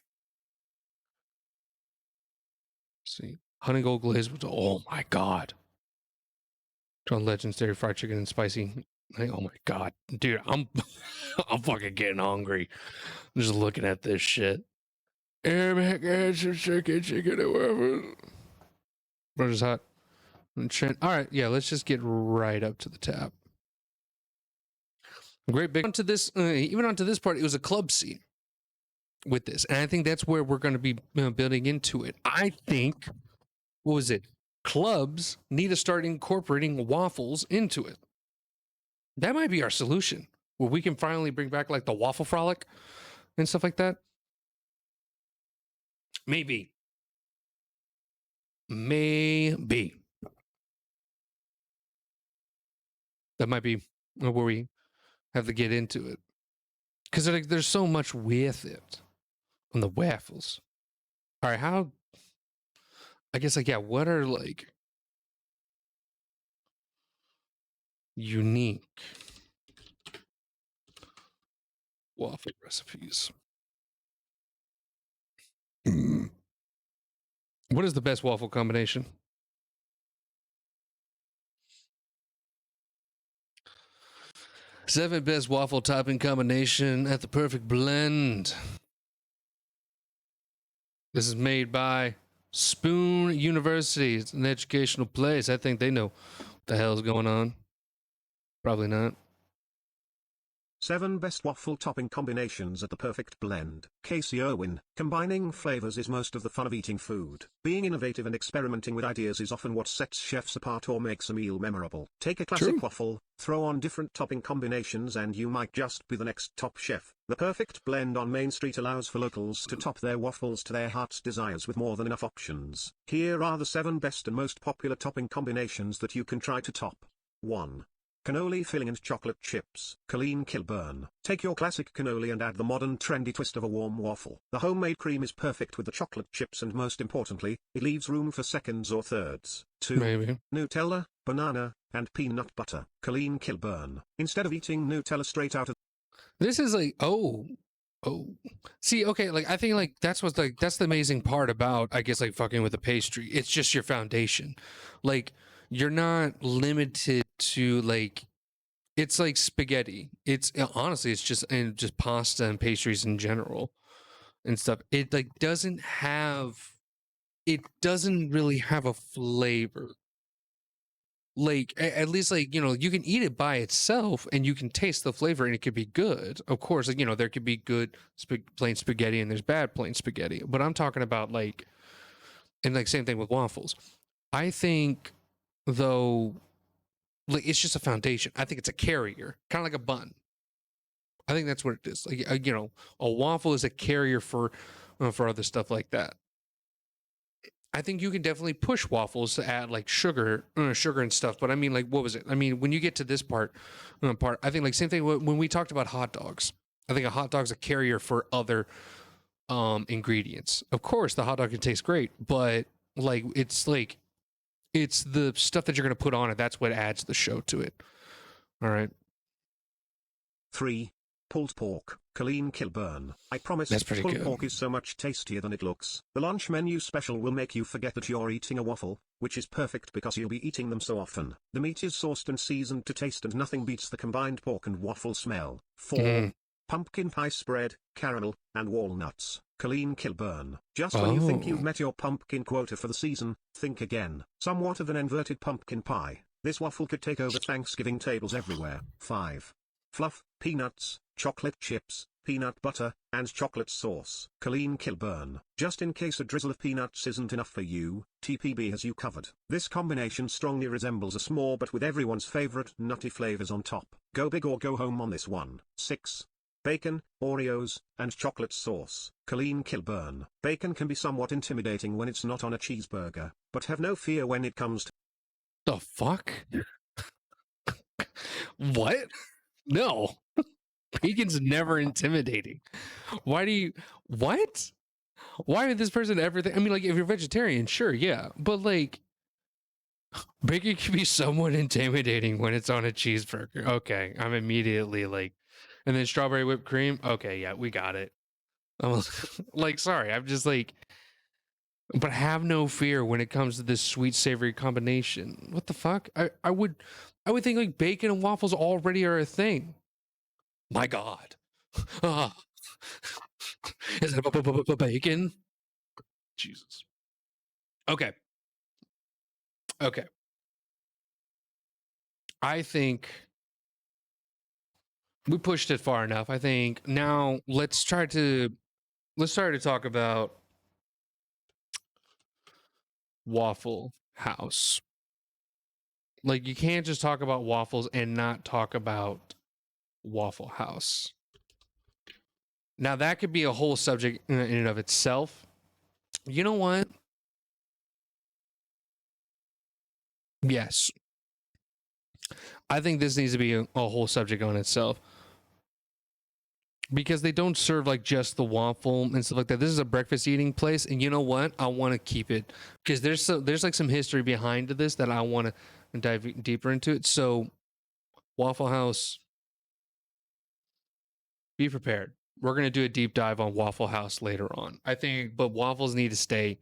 Let's see, honey gold glaze. Oh my God. John Legend's dairy fried chicken and spicy. Oh my God, dude, I'm fucking getting hungry. I'm just looking at this shit. Chicken and waffles. Brothers hot. All right, yeah, let's just get right up to the tap. Great big onto this, even onto this part, it was a club scene with this, and I think that's where we're going to be building into it. I think, what was it? Clubs need to start incorporating waffles into it. That might be our solution, where we can finally bring back like the waffle frolic and stuff like that. Maybe. That might be where we have to get into it. Because like, there's so much with it on the waffles. All right, how... I guess, like, yeah, what are, like, unique waffle recipes? What is the best waffle combination? Seven best waffle topping combination at the perfect blend. This is made by Spoon University. It's an educational place. I think they know what the hell's going on. Probably not. 7 best waffle topping combinations at the perfect blend. Casey Irwin, combining flavors is most of the fun of eating food. Being innovative and experimenting with ideas is often what sets chefs apart or makes a meal memorable. Take a classic True. waffle, throw on different topping combinations and you might just be the next top chef. The perfect blend on Main Street allows for locals to top their waffles to their heart's desires with more than enough options. Here are the 7 best and most popular topping combinations that you can try to top. 1. Cannoli filling and chocolate chips. Colleen Kilburn. Take your classic cannoli and add the modern trendy twist of a warm waffle. The homemade cream is perfect with the chocolate chips and most importantly, it leaves room for seconds or thirds. 2. Maybe. Nutella, banana, and peanut butter. Colleen Kilburn. Instead of eating Nutella straight out of This is like, oh. See, okay, like I think like that's what's like that's the amazing part about I guess like fucking with a pastry. It's just your foundation. Like you're not limited to like it's like spaghetti. It's honestly it's just and just pasta and pastries in general and stuff. It like doesn't really have a flavor. Like at least like you can eat it by itself and you can taste the flavor and it could be good. Of course, like there could be good plain spaghetti and there's bad plain spaghetti. But I'm talking about like and like same thing with waffles. I think though like it's just a foundation. I think it's a carrier, kind of like a bun. I think that's what it is. Like a waffle is a carrier for other stuff like that. I think you can definitely push waffles to add like sugar and stuff. But I mean, like, what was it? I mean, when you get to this part, I think like same thing when we talked about hot dogs. I think a hot dog's a carrier for other ingredients. Of course, the hot dog can taste great, but like it's the stuff that you're gonna put on it. That's what adds the show to it. All right. 3. Pulled pork. Colleen Kilburn. I promise, That's pretty pulled good. pork is so much tastier than it looks. The lunch menu special will make you forget that you're eating a waffle, which is perfect because you'll be eating them so often. The meat is sourced and seasoned to taste and nothing beats the combined pork and waffle smell. 4. Pumpkin pie spread, caramel, and walnuts. Colleen Kilburn. Just when you think you've met your pumpkin quota for the season, think again. Somewhat of an inverted pumpkin pie. This waffle could take over Thanksgiving tables everywhere. 5. Fluff, peanuts, chocolate chips, peanut butter, and chocolate sauce. Colleen Kilburn. Just in case a drizzle of peanuts isn't enough for you, TPB has you covered. This combination strongly resembles a s'more but with everyone's favorite nutty flavors on top. Go big or go home on this one. 6. Bacon, Oreos, and chocolate sauce. Colleen Kilburn. Bacon can be somewhat intimidating when it's not on a cheeseburger, but have no fear when it comes to The fuck? What? No. Bacon's never intimidating. Why do you what? Why would this person ever think? I mean, like, if you're vegetarian, sure, yeah. But like bacon can be somewhat intimidating when it's on a cheeseburger. Okay. I'm immediately like and then strawberry whipped cream. Okay, yeah, we got it. I'm like, sorry, I'm just like but have no fear when it comes to this sweet savory combination. What the fuck? I would think like bacon and waffles already are a thing. My God. Is it bacon? Jesus. Okay. I think we pushed it far enough. I think now let's try to talk about Waffle House. Like you can't just talk about waffles and not talk about Waffle House. Now that could be a whole subject in and of itself. You know what? Yes. I think this needs to be a whole subject on itself. Because they don't serve like just the waffle and stuff like that. This is a breakfast eating place, and you know what? I want to keep it because there's like some history behind this that I want to dive deeper into it. So, Waffle House, be prepared. We're gonna do a deep dive on Waffle House later on. I think, but waffles need to stay.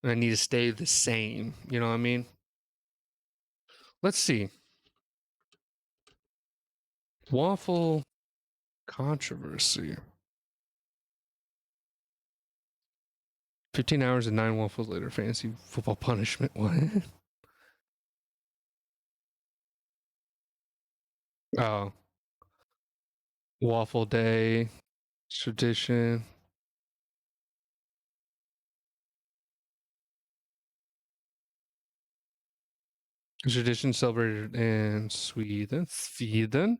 I need to stay the same. You know what I mean? Let's see. Waffle controversy. 15 hours and 9 waffles later. Fantasy football punishment. What? Oh. Waffle Day tradition. A tradition celebrated in Sweden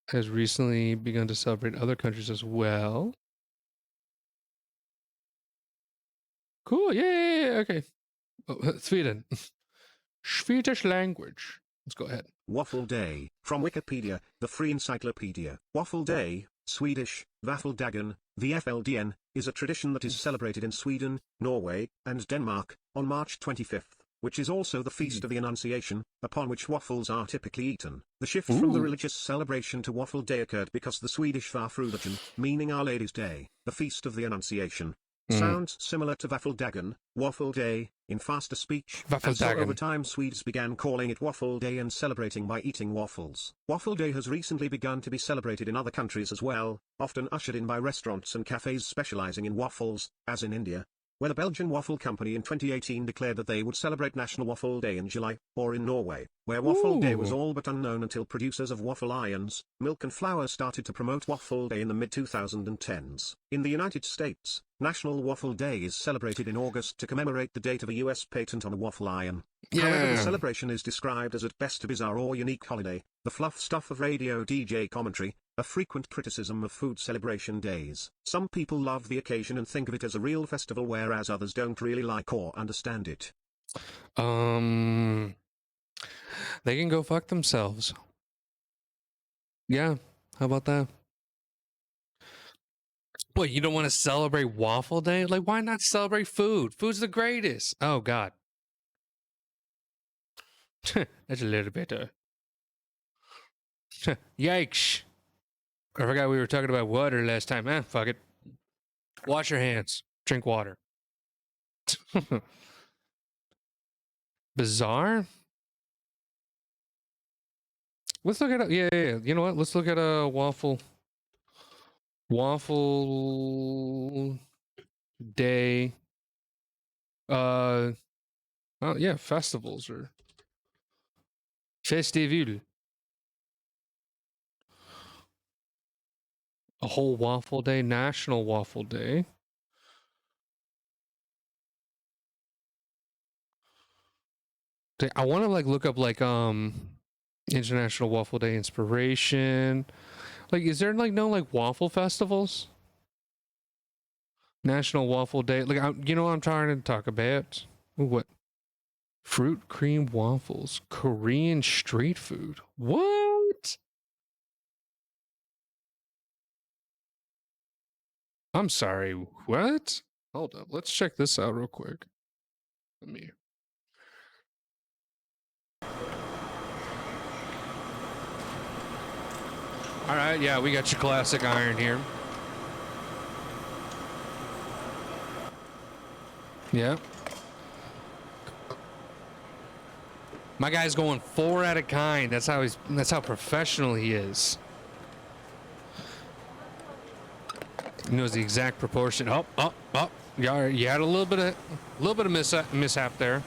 has recently begun to celebrate other countries as well. Cool. Yeah. Okay. Oh, Sweden. Swedish language. Let's go ahead. Waffle Day, from Wikipedia, the free encyclopedia. Waffle Day, Swedish, Vaffeldagen, VFLDN, is a tradition that is celebrated in Sweden, Norway, and Denmark, on March 25th, which is also the Feast of the Annunciation, upon which waffles are typically eaten. The shift from the religious celebration to Waffle Day occurred because the Swedish Vaffeldagen, meaning Our Lady's Day, the Feast of the Annunciation, sounds similar to Vaffeldagen, Waffle Day, in faster speech, and so over time Swedes began calling it Waffle Day and celebrating by eating waffles. Waffle Day has recently begun to be celebrated in other countries as well, often ushered in by restaurants and cafes specializing in waffles, as in India, where the Belgian Waffle Company in 2018 declared that they would celebrate National Waffle Day in July, or in Norway, where Waffle Day was all but unknown until producers of waffle irons, milk and flour started to promote Waffle Day in the mid-2010s. In the United States, National Waffle Day is celebrated in August to commemorate the date of a U.S. patent on a waffle iron. However, the celebration is described as at best a bizarre or unique holiday, the fluff stuff of radio DJ commentary, a frequent criticism of food celebration days. Some people love the occasion and think of it as a real festival, whereas others don't really like or understand it. They can go fuck themselves. Yeah, how about that? What, you don't want to celebrate Waffle Day? Like, why not celebrate food? Food's the greatest. Oh, God. That's a little bit, yikes. I forgot we were talking about water last time. Fuck it. Wash your hands. Drink water. Bizarre? Let's look at yeah. You know what? Let's look at a waffle day. Oh yeah, festivals or festival. A whole waffle day, National Waffle Day. I want to like look up like International Waffle Day inspiration. Like, is there like no like waffle festivals? National Waffle Day. Like, you know what I'm trying to talk about? Ooh, what? Fruit cream waffles, Korean street food. What? I'm sorry. What? Hold up. Let's check this out real quick. Let me. All right. Yeah, we got your classic iron here. Yeah. My guy's going 4 out of kind. That's how professional he is. He knows the exact proportion. Oh. You had a little bit of mishap there.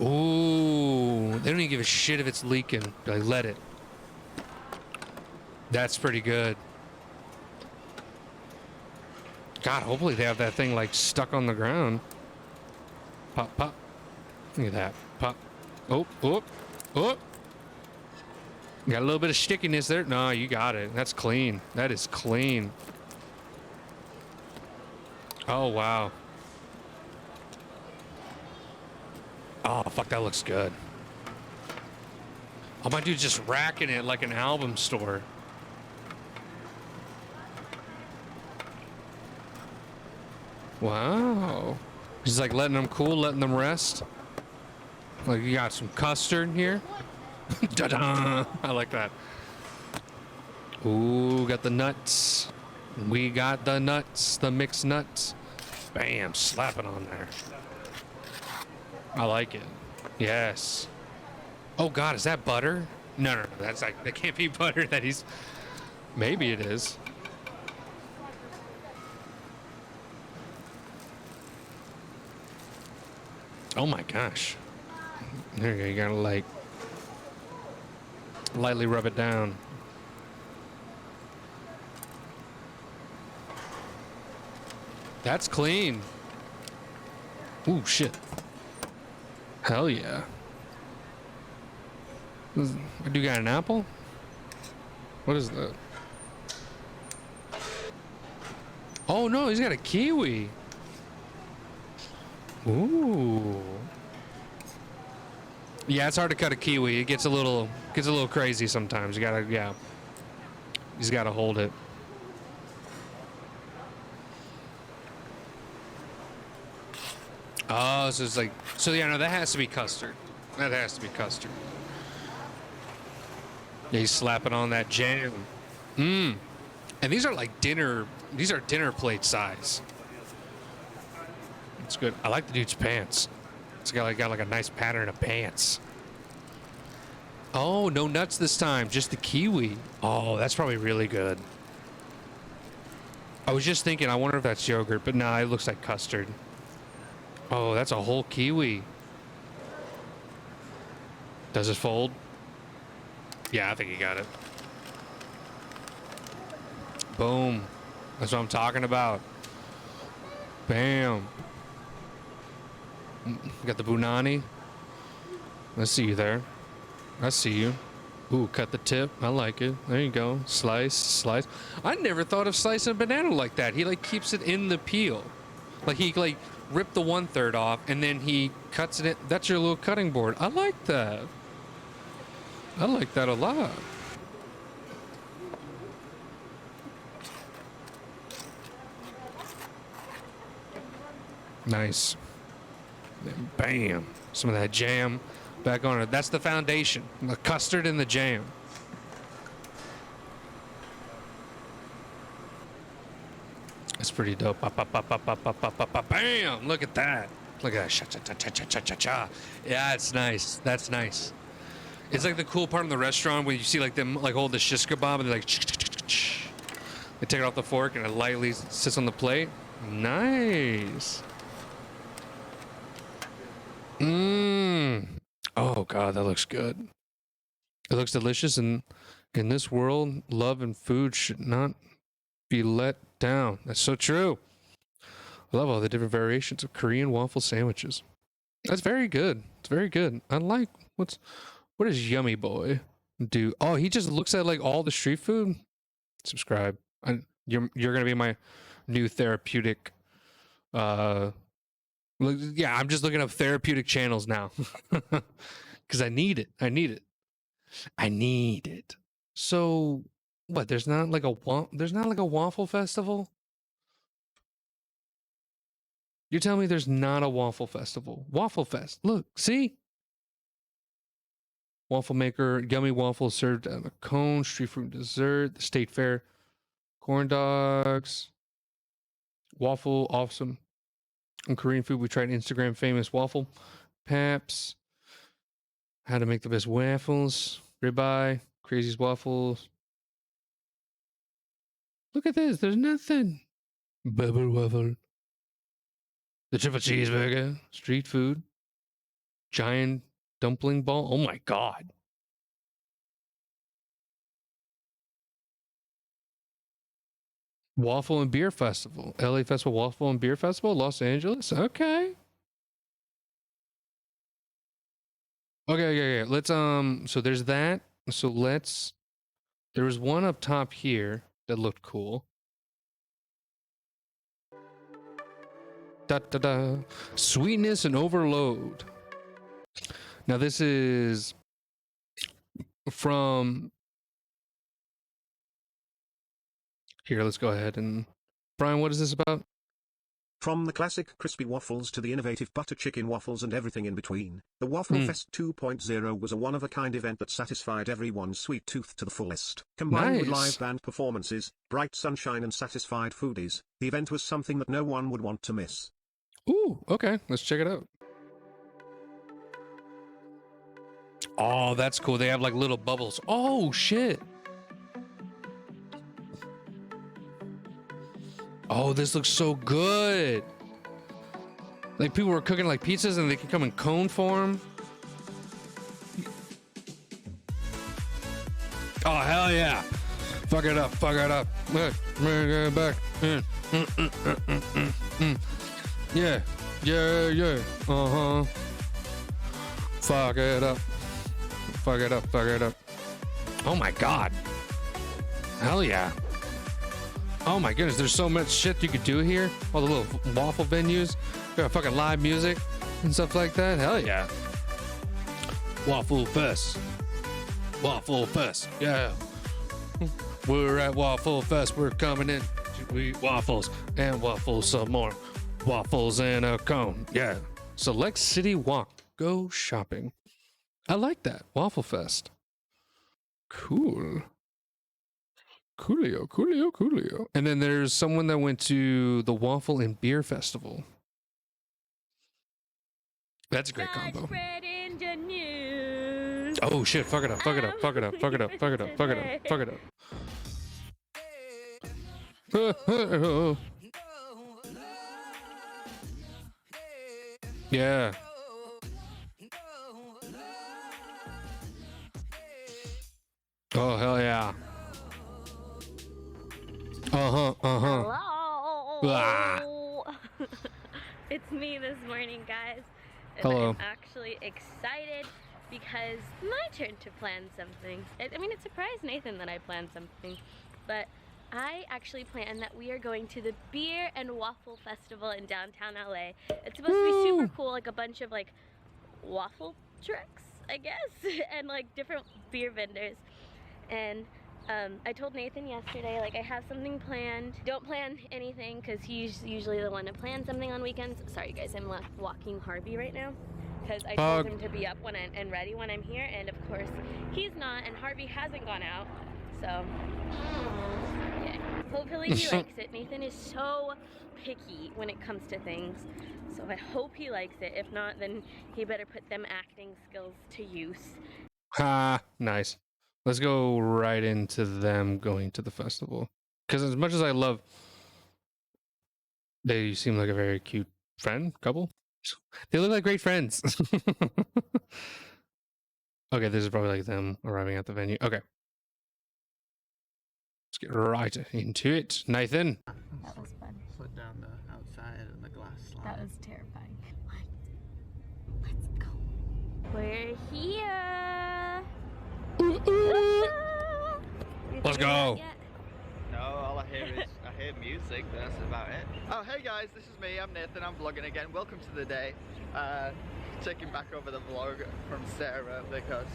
Ooh, they don't even give a shit if it's leaking. Like, let it. That's pretty good. God, hopefully they have that thing like stuck on the ground. Pop, pop. Look at that. Pop. Oh. Got a little bit of stickiness there. No, you got it. That's clean. That is clean. Oh, wow. Oh, fuck, that looks good. Oh, my dude's just racking it like an album store. Wow. He's like letting them cool, letting them rest. Like, you got some custard here. Da-da! I like that. Ooh, got the nuts. We got the nuts, the mixed nuts. Bam, slap it on there. I like it. Yes. Oh God, is that butter? No. That's like, that can't be butter that he's... Maybe it is. Oh my gosh. There you go, you gotta like... Lightly rub it down. That's clean. Ooh, shit. Hell yeah. Do you got an apple? What is that? Oh no, he's got a kiwi. Ooh. Yeah, it's hard to cut a kiwi. It gets a little crazy sometimes. You gotta, yeah. You just gotta hold it. Oh, so it's like, so yeah, no, that has to be custard. That has to be custard. Yeah, you slap it on that jam. Mmm. And these are like dinner plate size. It's good. I like the dude's pants. It's got like a nice pattern of pants. Oh, no nuts this time, just the kiwi. Oh, that's probably really good. I was just thinking, I wonder if that's yogurt, but nah, it looks like custard. Oh, that's a whole kiwi. Does it fold? Yeah, I think you got it. Boom. That's what I'm talking about. Bam. Got the bunani. I see you there. I see you. Ooh, cut the tip. I like it. There you go. Slice, slice. I never thought of slicing a banana like that. He like keeps it in the peel. Like he like ripped the 1/3 off and then he cuts it in. That's your little cutting board. I like that. I like that a lot. Nice. Then bam. Some of that jam back on it. That's the foundation. The custard and the jam. That's pretty dope. Bam! Look at that. Look at that. Cha-cha-cha-cha-cha-cha-cha. Yeah, it's nice. That's nice. It's like the cool part in the restaurant where you see like them like hold the shish kebab and they're like they take it off the fork and it lightly sits on the plate. Nice. Mmm. Oh god, that looks good. It looks delicious, and in this world, love and food should not be let down. That's so true. I love all the different variations of Korean waffle sandwiches. That's very good. It's very good. I like what does Yummy Boy do? Oh, he just looks at like all the street food. Subscribe. You're gonna be my new therapeutic. Yeah, I'm just looking up therapeutic channels now because I need it. I need it. I need it. So what? There's not like a waffle festival. You're telling me there's not a waffle festival? Waffle Fest. Look, see. Waffle maker, yummy waffles served on a cone, street food dessert, the state fair, corn dogs, waffle, awesome. And Korean food, we tried Instagram famous waffle, Paps, how to make the best waffles, ribeye, craziest waffles. Look at this, there's nothing. Bubble waffle. The triple cheeseburger, street food, giant dumpling ball. Oh my god. Waffle and Beer Festival. LA Festival, Waffle and Beer Festival, Los Angeles. Okay. Okay. Let's so there's that. So there was one up top here that looked cool. Da da da. Sweetness and overload. Now this is from here. Let's go ahead and Brian, what is this about? From the classic crispy waffles to the innovative butter chicken waffles and everything in between, the Waffle Fest 2.0 was a one-of-a-kind event that satisfied everyone's sweet tooth to the fullest. Combined with live band performances, bright sunshine and satisfied foodies, the event was something that no one would want to miss. Ooh, okay, let's check it out. Oh, that's cool. They have like little bubbles. Oh, shit. Oh, this looks so good. Like people were cooking like pizzas and they can come in cone form. Oh, hell yeah. Fuck it up, fuck it up. Bring it back. Yeah, yeah, yeah. Uh-huh. Fuck it up. Fuck it up, fuck it up. Oh my god. Hell yeah. Oh my goodness, there's so much shit you could do here. All the little waffle venues. We got fucking live music and stuff like that. Hell yeah. Waffle Fest. Waffle Fest. Yeah. We're at Waffle Fest. We're coming in to eat waffles and waffles some more. Waffles and a cone. Yeah. Select City Walk. Go shopping. I like that. Waffle Fest. Cool. Coolio, coolio, coolio. And then there's someone that went to the Waffle and Beer Festival. That's a great combo. Oh shit, fuck it up, fuck it up, fuck it up, fuck it up, fuck it up, fuck it up, fuck it up. Yeah. Oh hell yeah. Hello. Ah. It's me this morning, guys. And Hello. I'm actually excited because my turn to plan something. I mean, it surprised Nathan that I planned something, but I actually planned that we are going to the Beer and Waffle Festival in downtown LA. It's supposed to be super cool, like a bunch of like waffle trucks, I guess, and like different beer vendors. And I told Nathan yesterday, like, I have something planned. Don't plan anything because he's usually the one to plan something on weekends. Sorry guys, I'm walking Harvey right now because I told him to be up and ready when I'm here, and of course he's not, and Harvey hasn't gone out, so yeah. Hopefully he likes it. Nathan is so picky when it comes to things, so I hope he likes it. If not, then he better put them acting skills to use. Ha, nice. Let's go right into them going to the festival. Because as much as I love, they seem like a very cute couple. They look like great friends. Okay, this is probably like them arriving at the venue. Okay. Let's get right into it. Nathan. That was fun. Slid down the outside and the glass slide. That was terrifying. Let's go. We're here. Let's go. No, all I hear is I hear music, but that's about it. Oh, hey guys, this is me. I'm Nathan. I'm vlogging again. Welcome to the day. Taking back over the vlog from Sarah because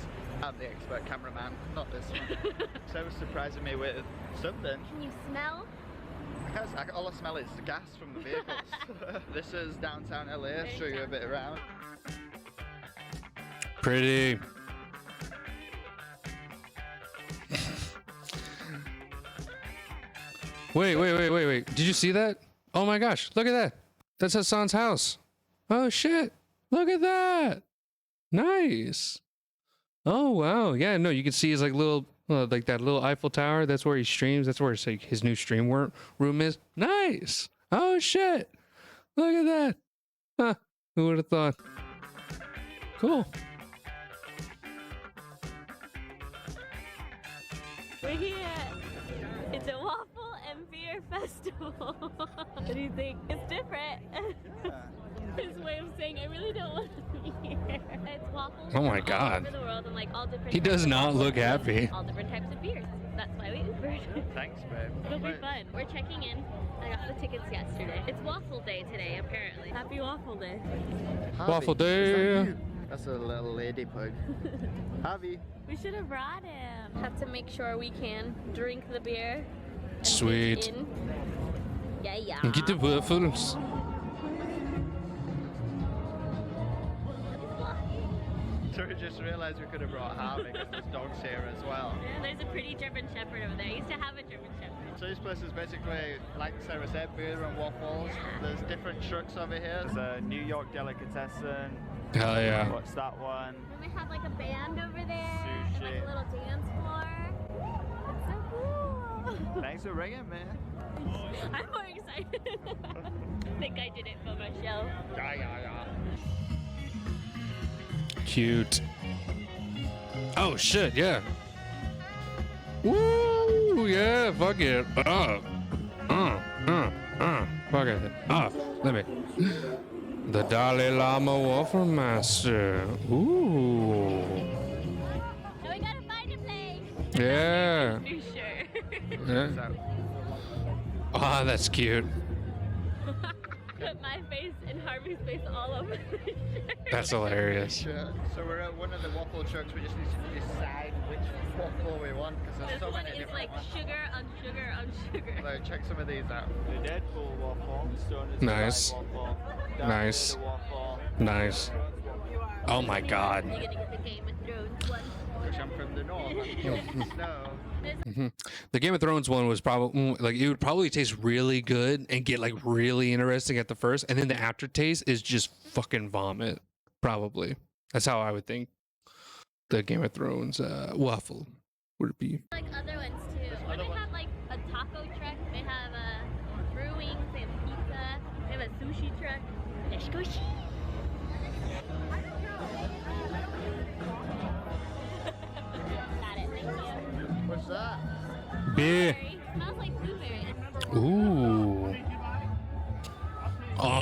I'm the expert cameraman, not this one. Sarah's surprising me with something. Can you smell? All I smell is the gas from the vehicles. This is downtown LA. I'll show you a bit around. Pretty. Wait. Did you see that? Oh my gosh, look at that. That's Hassan's house. Oh shit. Look at that. Nice. Oh wow. Yeah, no, you can see his like little like that little Eiffel Tower. That's where he streams. That's where his new stream room is. Nice. Oh shit. Look at that. Huh. Who would have thought? Cool. We're here. It's a waffle and beer festival. What do you think? It's different. His way of saying, I really don't want to be here. It's waffles Oh my from God. all over the world and like all different. He does types of not waffles look happy. All different types of beers. That's why we Ubered. Thanks, babe. It'll be fun. We're checking in. I got the tickets yesterday. It's waffle day today, apparently. Happy waffle day. Harvey, Waffle is that day. you? That's a little lady pug. Harvey. We should have brought him. Have to make sure we can drink the beer. And Sweet. dig in. Yeah. And get the waffles. So we just realised we could have brought Harvey because there's dogs here as well. Yeah, there's a pretty German Shepherd over there. I used to have a German Shepherd. So this place is basically, like Sarah said, beer and waffles. There's different trucks over here. There's a New York delicatessen. Hell yeah. What's that one? And they have like a band over there and like Sushi. a little dance floor. It's so cool. Thanks for ringing, man. I'm more excited. I think I did it for my show. Yeah. Cute. Oh shit, yeah. Woo! Yeah, fuck it. Fuck it. Let me. The Dalai Lama Waffle Master. Ooh. Now we gotta find a place. Yeah. New shirt. Yeah. Ah, that's cute. Put my face and Harvey's face all over the shirt. That's hilarious. So we're at one of the waffle trucks. We just need to decide which waffle we want because there's This so one many is different like ones. sugar on sugar on sugar. So check some of these out. The Deadpool waffle, Stoner's Nice. waffle, Nice. waffle, Nice. Oh my god. You're gonna get the Game of Thrones one. which I'm from the north. I'm from snow. The Game of Thrones one was probably like it would probably taste really good and get like really interesting at the first, and then the aftertaste is just fucking vomit. Probably that's how I would think the Game of Thrones waffle would be. Like other ones too. Or they have like a taco truck. They have brewing. They have pizza. They have a sushi truck. Eshkoshi. Got it. Thank you. What's that? Beer. Blueberry. Smells like blueberry. Ooh. Oh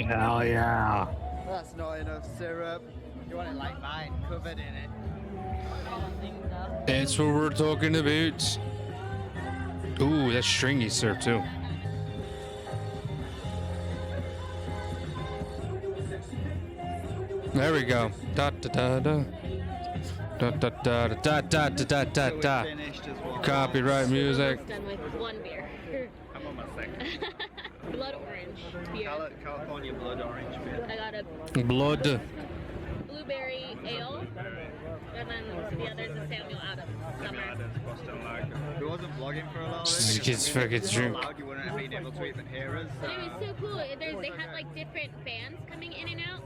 hell yeah. That's not enough syrup. You want it like mine, covered in it. I don't think so. That's what we're talking about. Ooh, that's stringy syrup too. There we go. Da da da da. Da da da da da da da da So da. we're finished as well. Copyright music. Almost done with one beer. I'm on my second. Blood orange beer. California blood orange beer. I got a Blood. blueberry ale, and then the other's a Samuel Adams summer. We wasn't vlogging for a little Just bit. kids fucking so drink. loud you wouldn't have been able to even hear us. But it was so cool. They had like different bands coming in and out.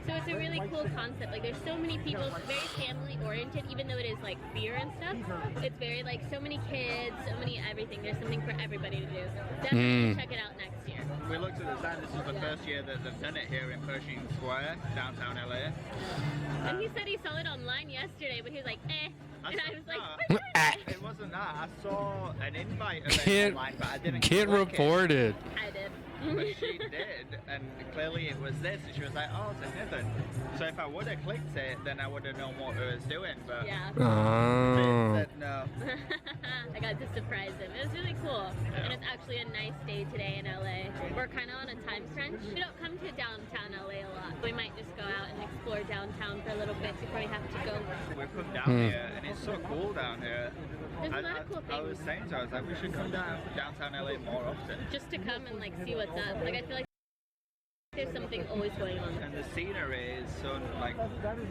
So it's a really cool concept. Like there's so many people, it's very family oriented, even though it is like beer and stuff. It's very like so many kids, so many everything. There's something for everybody to do. Definitely check it out next year. We looked at the sign. This is the first year that they've done it here in Pershing Square, downtown LA. And he said he saw it online yesterday, but he was like, eh. And I was like, It wasn't that. I saw an invite of it Get online, but I didn't get click it. reported. I did. But she did, and clearly it was this, and she was like, oh, it's nothing. So if I would have clicked it, then I would have known what it was doing, but Yeah. Oh. it said no. I got to surprise him. It was really cool. And it's actually a nice day today in LA. We're kind of on a time crunch. We don't come to downtown LA a lot. We might just go out and explore downtown for a little bit before we have to go. We've come down here, and it's so cool down here. There's a lot of cool I things. was saying to her, I was like, we should come downtown LA more often. Just to come and like see what's up. Like I feel like there's something always going on. And the scenery is so, like,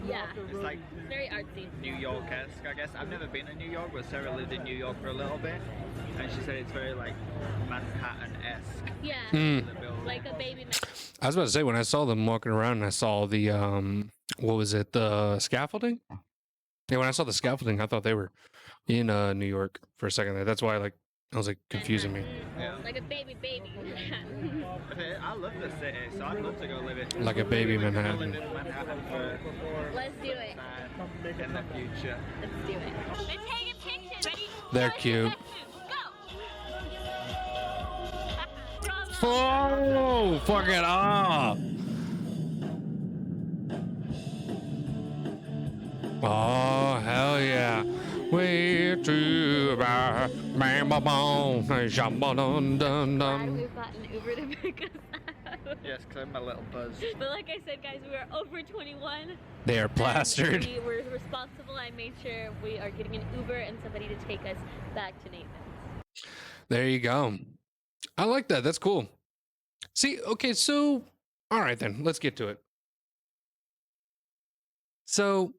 Yeah. it's like Very artsy. New York-esque, I guess. I've never been in New York, but Sarah lived in New York for a little bit, and she said it's very, like, Manhattan-esque. Yeah. Hmm. The building. Like a baby. I was about to say when I saw them walking around and I saw the what was it, the scaffolding? Yeah, when I saw the scaffolding, I thought they were in New York for a second there. That's why like I was like confusing me. Yeah. Like a baby. I love the city, so I'd love to go live in. Like a baby we could go Manhattan. live in Manhattan for Let's do it. in the future. Let's do it. Let's take a picture. Ready? They're cute. Go. Oh, fuck it up. Oh, hell yeah. Way too bad. Bam, bam, bam. Sham, ba, dun, dun, Glad dun. we've gotten Uber to pick us up. Yes, because I'm a little buzzed. But like I said, guys, we are over 21. They are plastered. We were responsible. I made sure we are getting an Uber and somebody to take us back to Nathan's. There you go. I like that. That's cool. See, okay, so all right then, let's get to it. So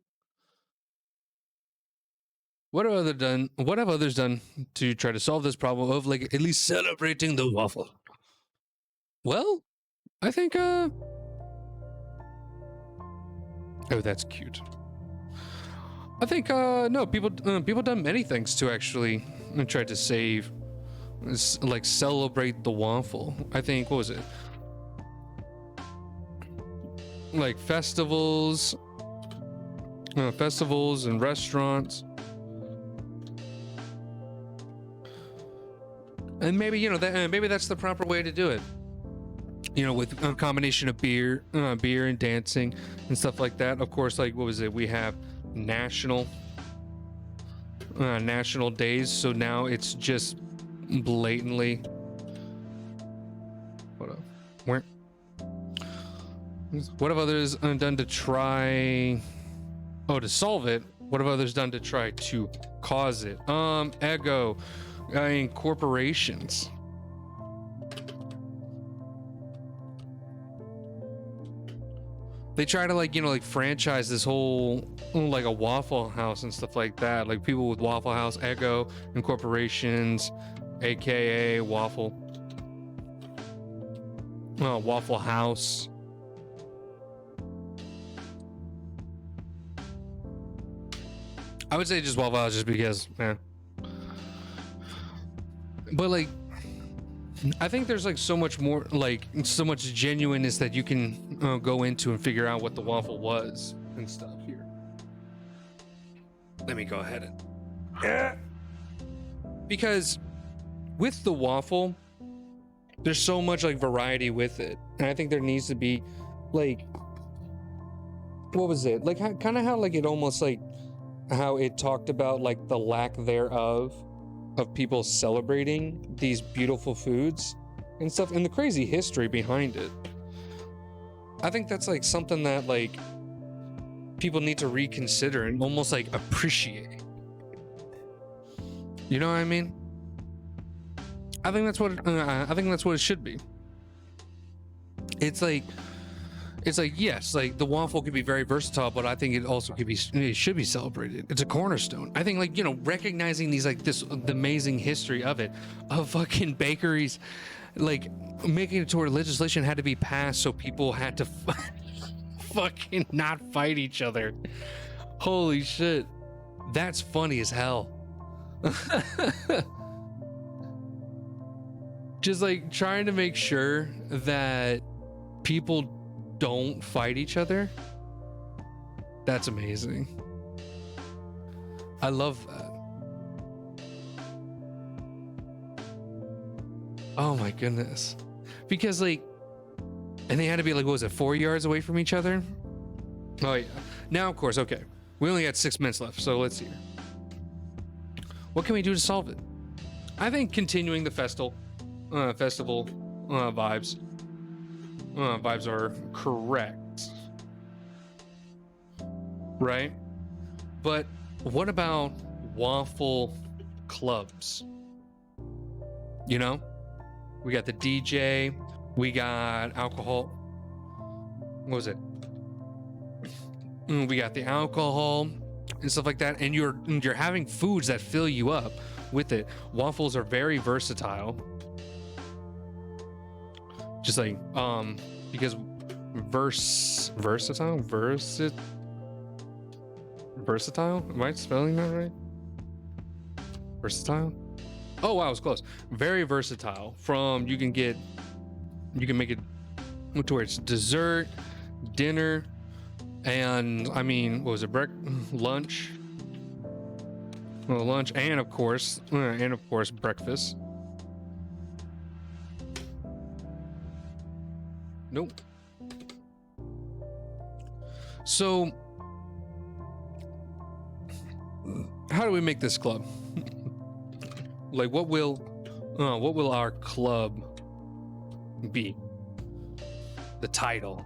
what have others done to try to solve this problem of like at least celebrating the waffle? Well, I think oh, that's cute. I think no, people done many things to actually try to save like celebrate the waffle. I think, what was it? Like festivals and restaurants. And maybe, you know, that maybe that's the proper way to do it. You know, with a combination of beer and dancing and stuff like that. Of course, like, what was it? We have national days, so now it's just blatantly. What have others done to try? Oh, to solve it. What have others done to try to cause it? Ego, corporations. They try to, like, you know, like, franchise this whole, like, a Waffle House and stuff like that. Like, people with Waffle House, Ego, and corporations, aka Waffle House. I would say just Waffle House, just because, man. But, like, I think there's, like, so much more, like, so much genuineness that you can go into and figure out what the waffle was and stuff here. Let me go ahead and... Because with the waffle, there's so much, like, variety with it. And I think there needs to be, like... What was it? Like, kind of how, like, it almost, like, how it talked about, like, the lack thereof of people celebrating these beautiful foods and stuff, and the crazy history behind it. I think that's, like, something that, like, people need to reconsider and almost, like, appreciate. You know what I mean? I think that's what it should be. It's like, yes, like, the waffle can be very versatile, but I think it also it should be celebrated. It's a cornerstone. I think, like, you know, recognizing these, like, the amazing history of it, of fucking bakeries, like, making it to where legislation had to be passed so people had to fucking not fight each other. Holy shit. That's funny as hell. Just, like, trying to make sure that people don't fight each other. That's amazing. I love that. Oh my goodness. Because, like, and they had to be, like, what was it, 4 yards away from each other? Oh yeah. Now, of course, okay, we only got 6 minutes left, so let's see. What can we do to solve it? I think continuing the festival vibes are correct, right? But what about waffle clubs? You know, we got the DJ, we got alcohol. What was it? We got the alcohol and stuff like that, and you're having foods that fill you up with it. Waffles are very versatile. Just like, because versatile? Am I spelling that right? Versatile? Oh wow, it's close. Very versatile. You can make it to where it's dessert, dinner, and I mean, what was it? Lunch? Well, lunch, and of course breakfast. Nope. So, how do we make this club? Like, what will our club be? The title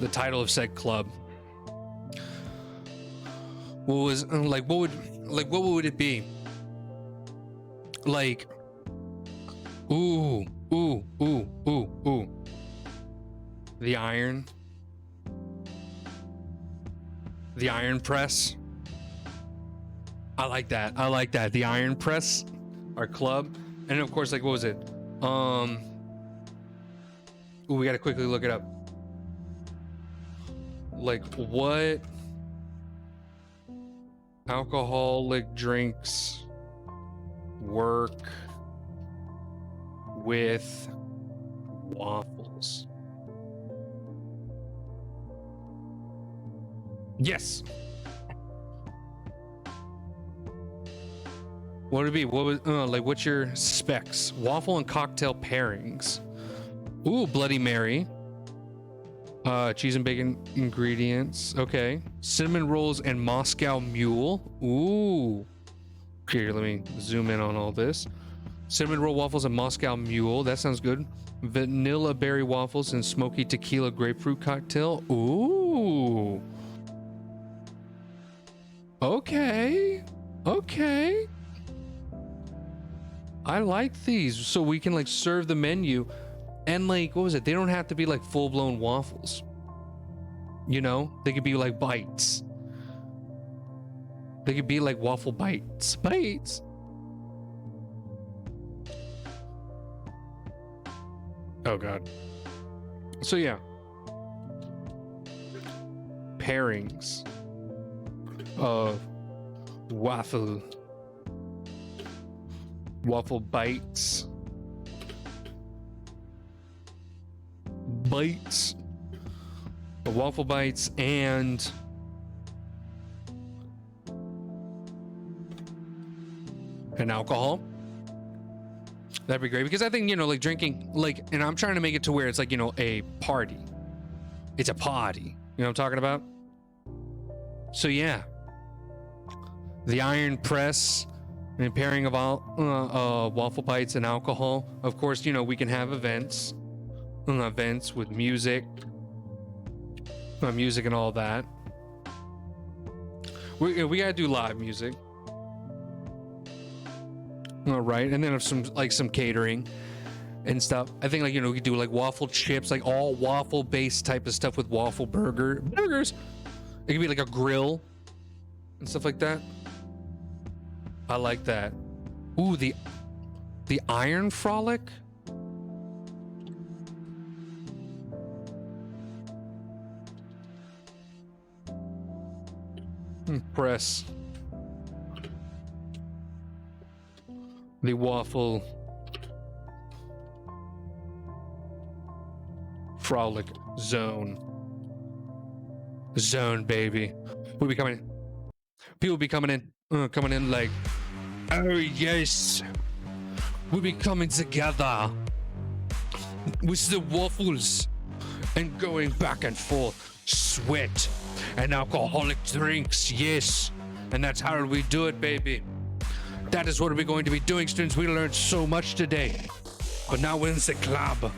of said club. What would it be? Like, ooh. The iron press. I like that. The iron press, our club. And of course, like, what was it? We gotta quickly look it up. Like, what alcoholic drinks work with waffles? What would it be? What was like? What's your specs? Waffle and cocktail pairings. Ooh, Bloody Mary. Cheese and bacon ingredients. Okay. Cinnamon rolls and Moscow Mule. Ooh. Here, let me zoom in on all this. Cinnamon roll waffles and Moscow Mule. That sounds good. Vanilla berry waffles and smoky tequila grapefruit cocktail. Ooh. Okay. Okay. I like these. So we can like serve the menu and like, what was it? They don't have to be like full-blown waffles. You know, they could be like bites. They could be like waffle bites. Bites. Oh God. So yeah. Pairings of waffle bites. The waffle bites and alcohol. That'd be great because I think, you know, like drinking, like, and I'm trying to make it to where it's like, you know, a party. It's a party. You know what I'm talking about? So yeah. The iron press and pairing of waffle bites and alcohol. Of course, you know, we can have events with music and all that. We gotta do live music. All right, and then some catering and stuff. I think, like, you know, we could do like waffle chips, like all waffle based type of stuff with waffle burgers. It could be like a grill and stuff like that. I like that. Ooh, the Iron Frolic. Press. The Waffle Frolic Zone, baby. We'll be coming in. People be coming in like, oh yes, we'll be coming together with the waffles and going back and forth, sweat and alcoholic drinks, yes, and that's how we do it, baby. That is what we're going to be doing, students. We learned so much today, but now we're in the club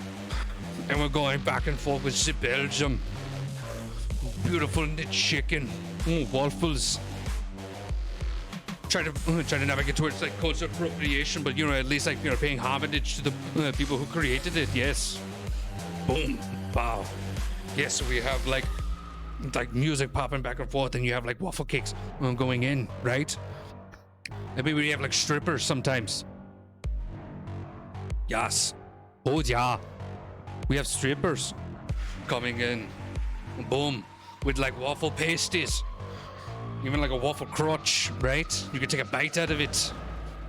and we're going back and forth with the Belgium. Beautiful knit chicken, waffles. Try to navigate towards like culture appropriation, but, you know, at least, like, you know, paying homage to the people who created it. Yes. Boom. Wow. Yes, we have like music popping back and forth, and you have like waffle cakes going in, right? Maybe we have like strippers sometimes. Yes. Oh yeah. We have strippers coming in. Boom. With like waffle pasties. Even like a waffle crotch, right? You can take a bite out of it.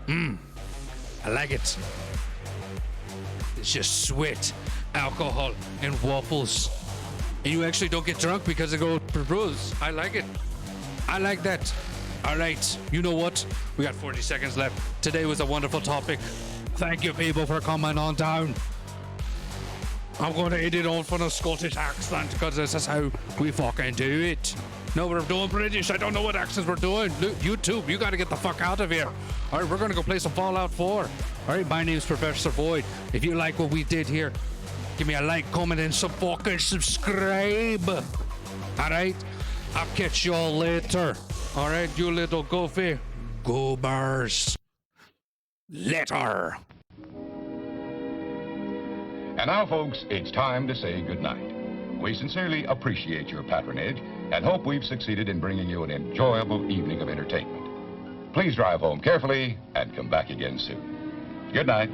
I like it. It's just sweat, alcohol, and waffles. And you actually don't get drunk because they go per bros. I like it. I like that. All right. You know what? We got 40 seconds left. Today was a wonderful topic. Thank you, people, for coming on down. I'm going to edit on from a Scottish accent because this is how we fucking do it. No, we're doing British. I don't know what accents we're doing. Look, YouTube, you got to get the fuck out of here. All right, we're going to go play some Fallout 4. All right, my name's Professor Void. If you like what we did here, give me a like, comment, and some fucking subscribe. All right, I'll catch you all later. All right, you little goofy goobers. Later. And now, folks, it's time to say goodnight. We sincerely appreciate your patronage and hope we've succeeded in bringing you an enjoyable evening of entertainment. Please drive home carefully and come back again soon. Good night.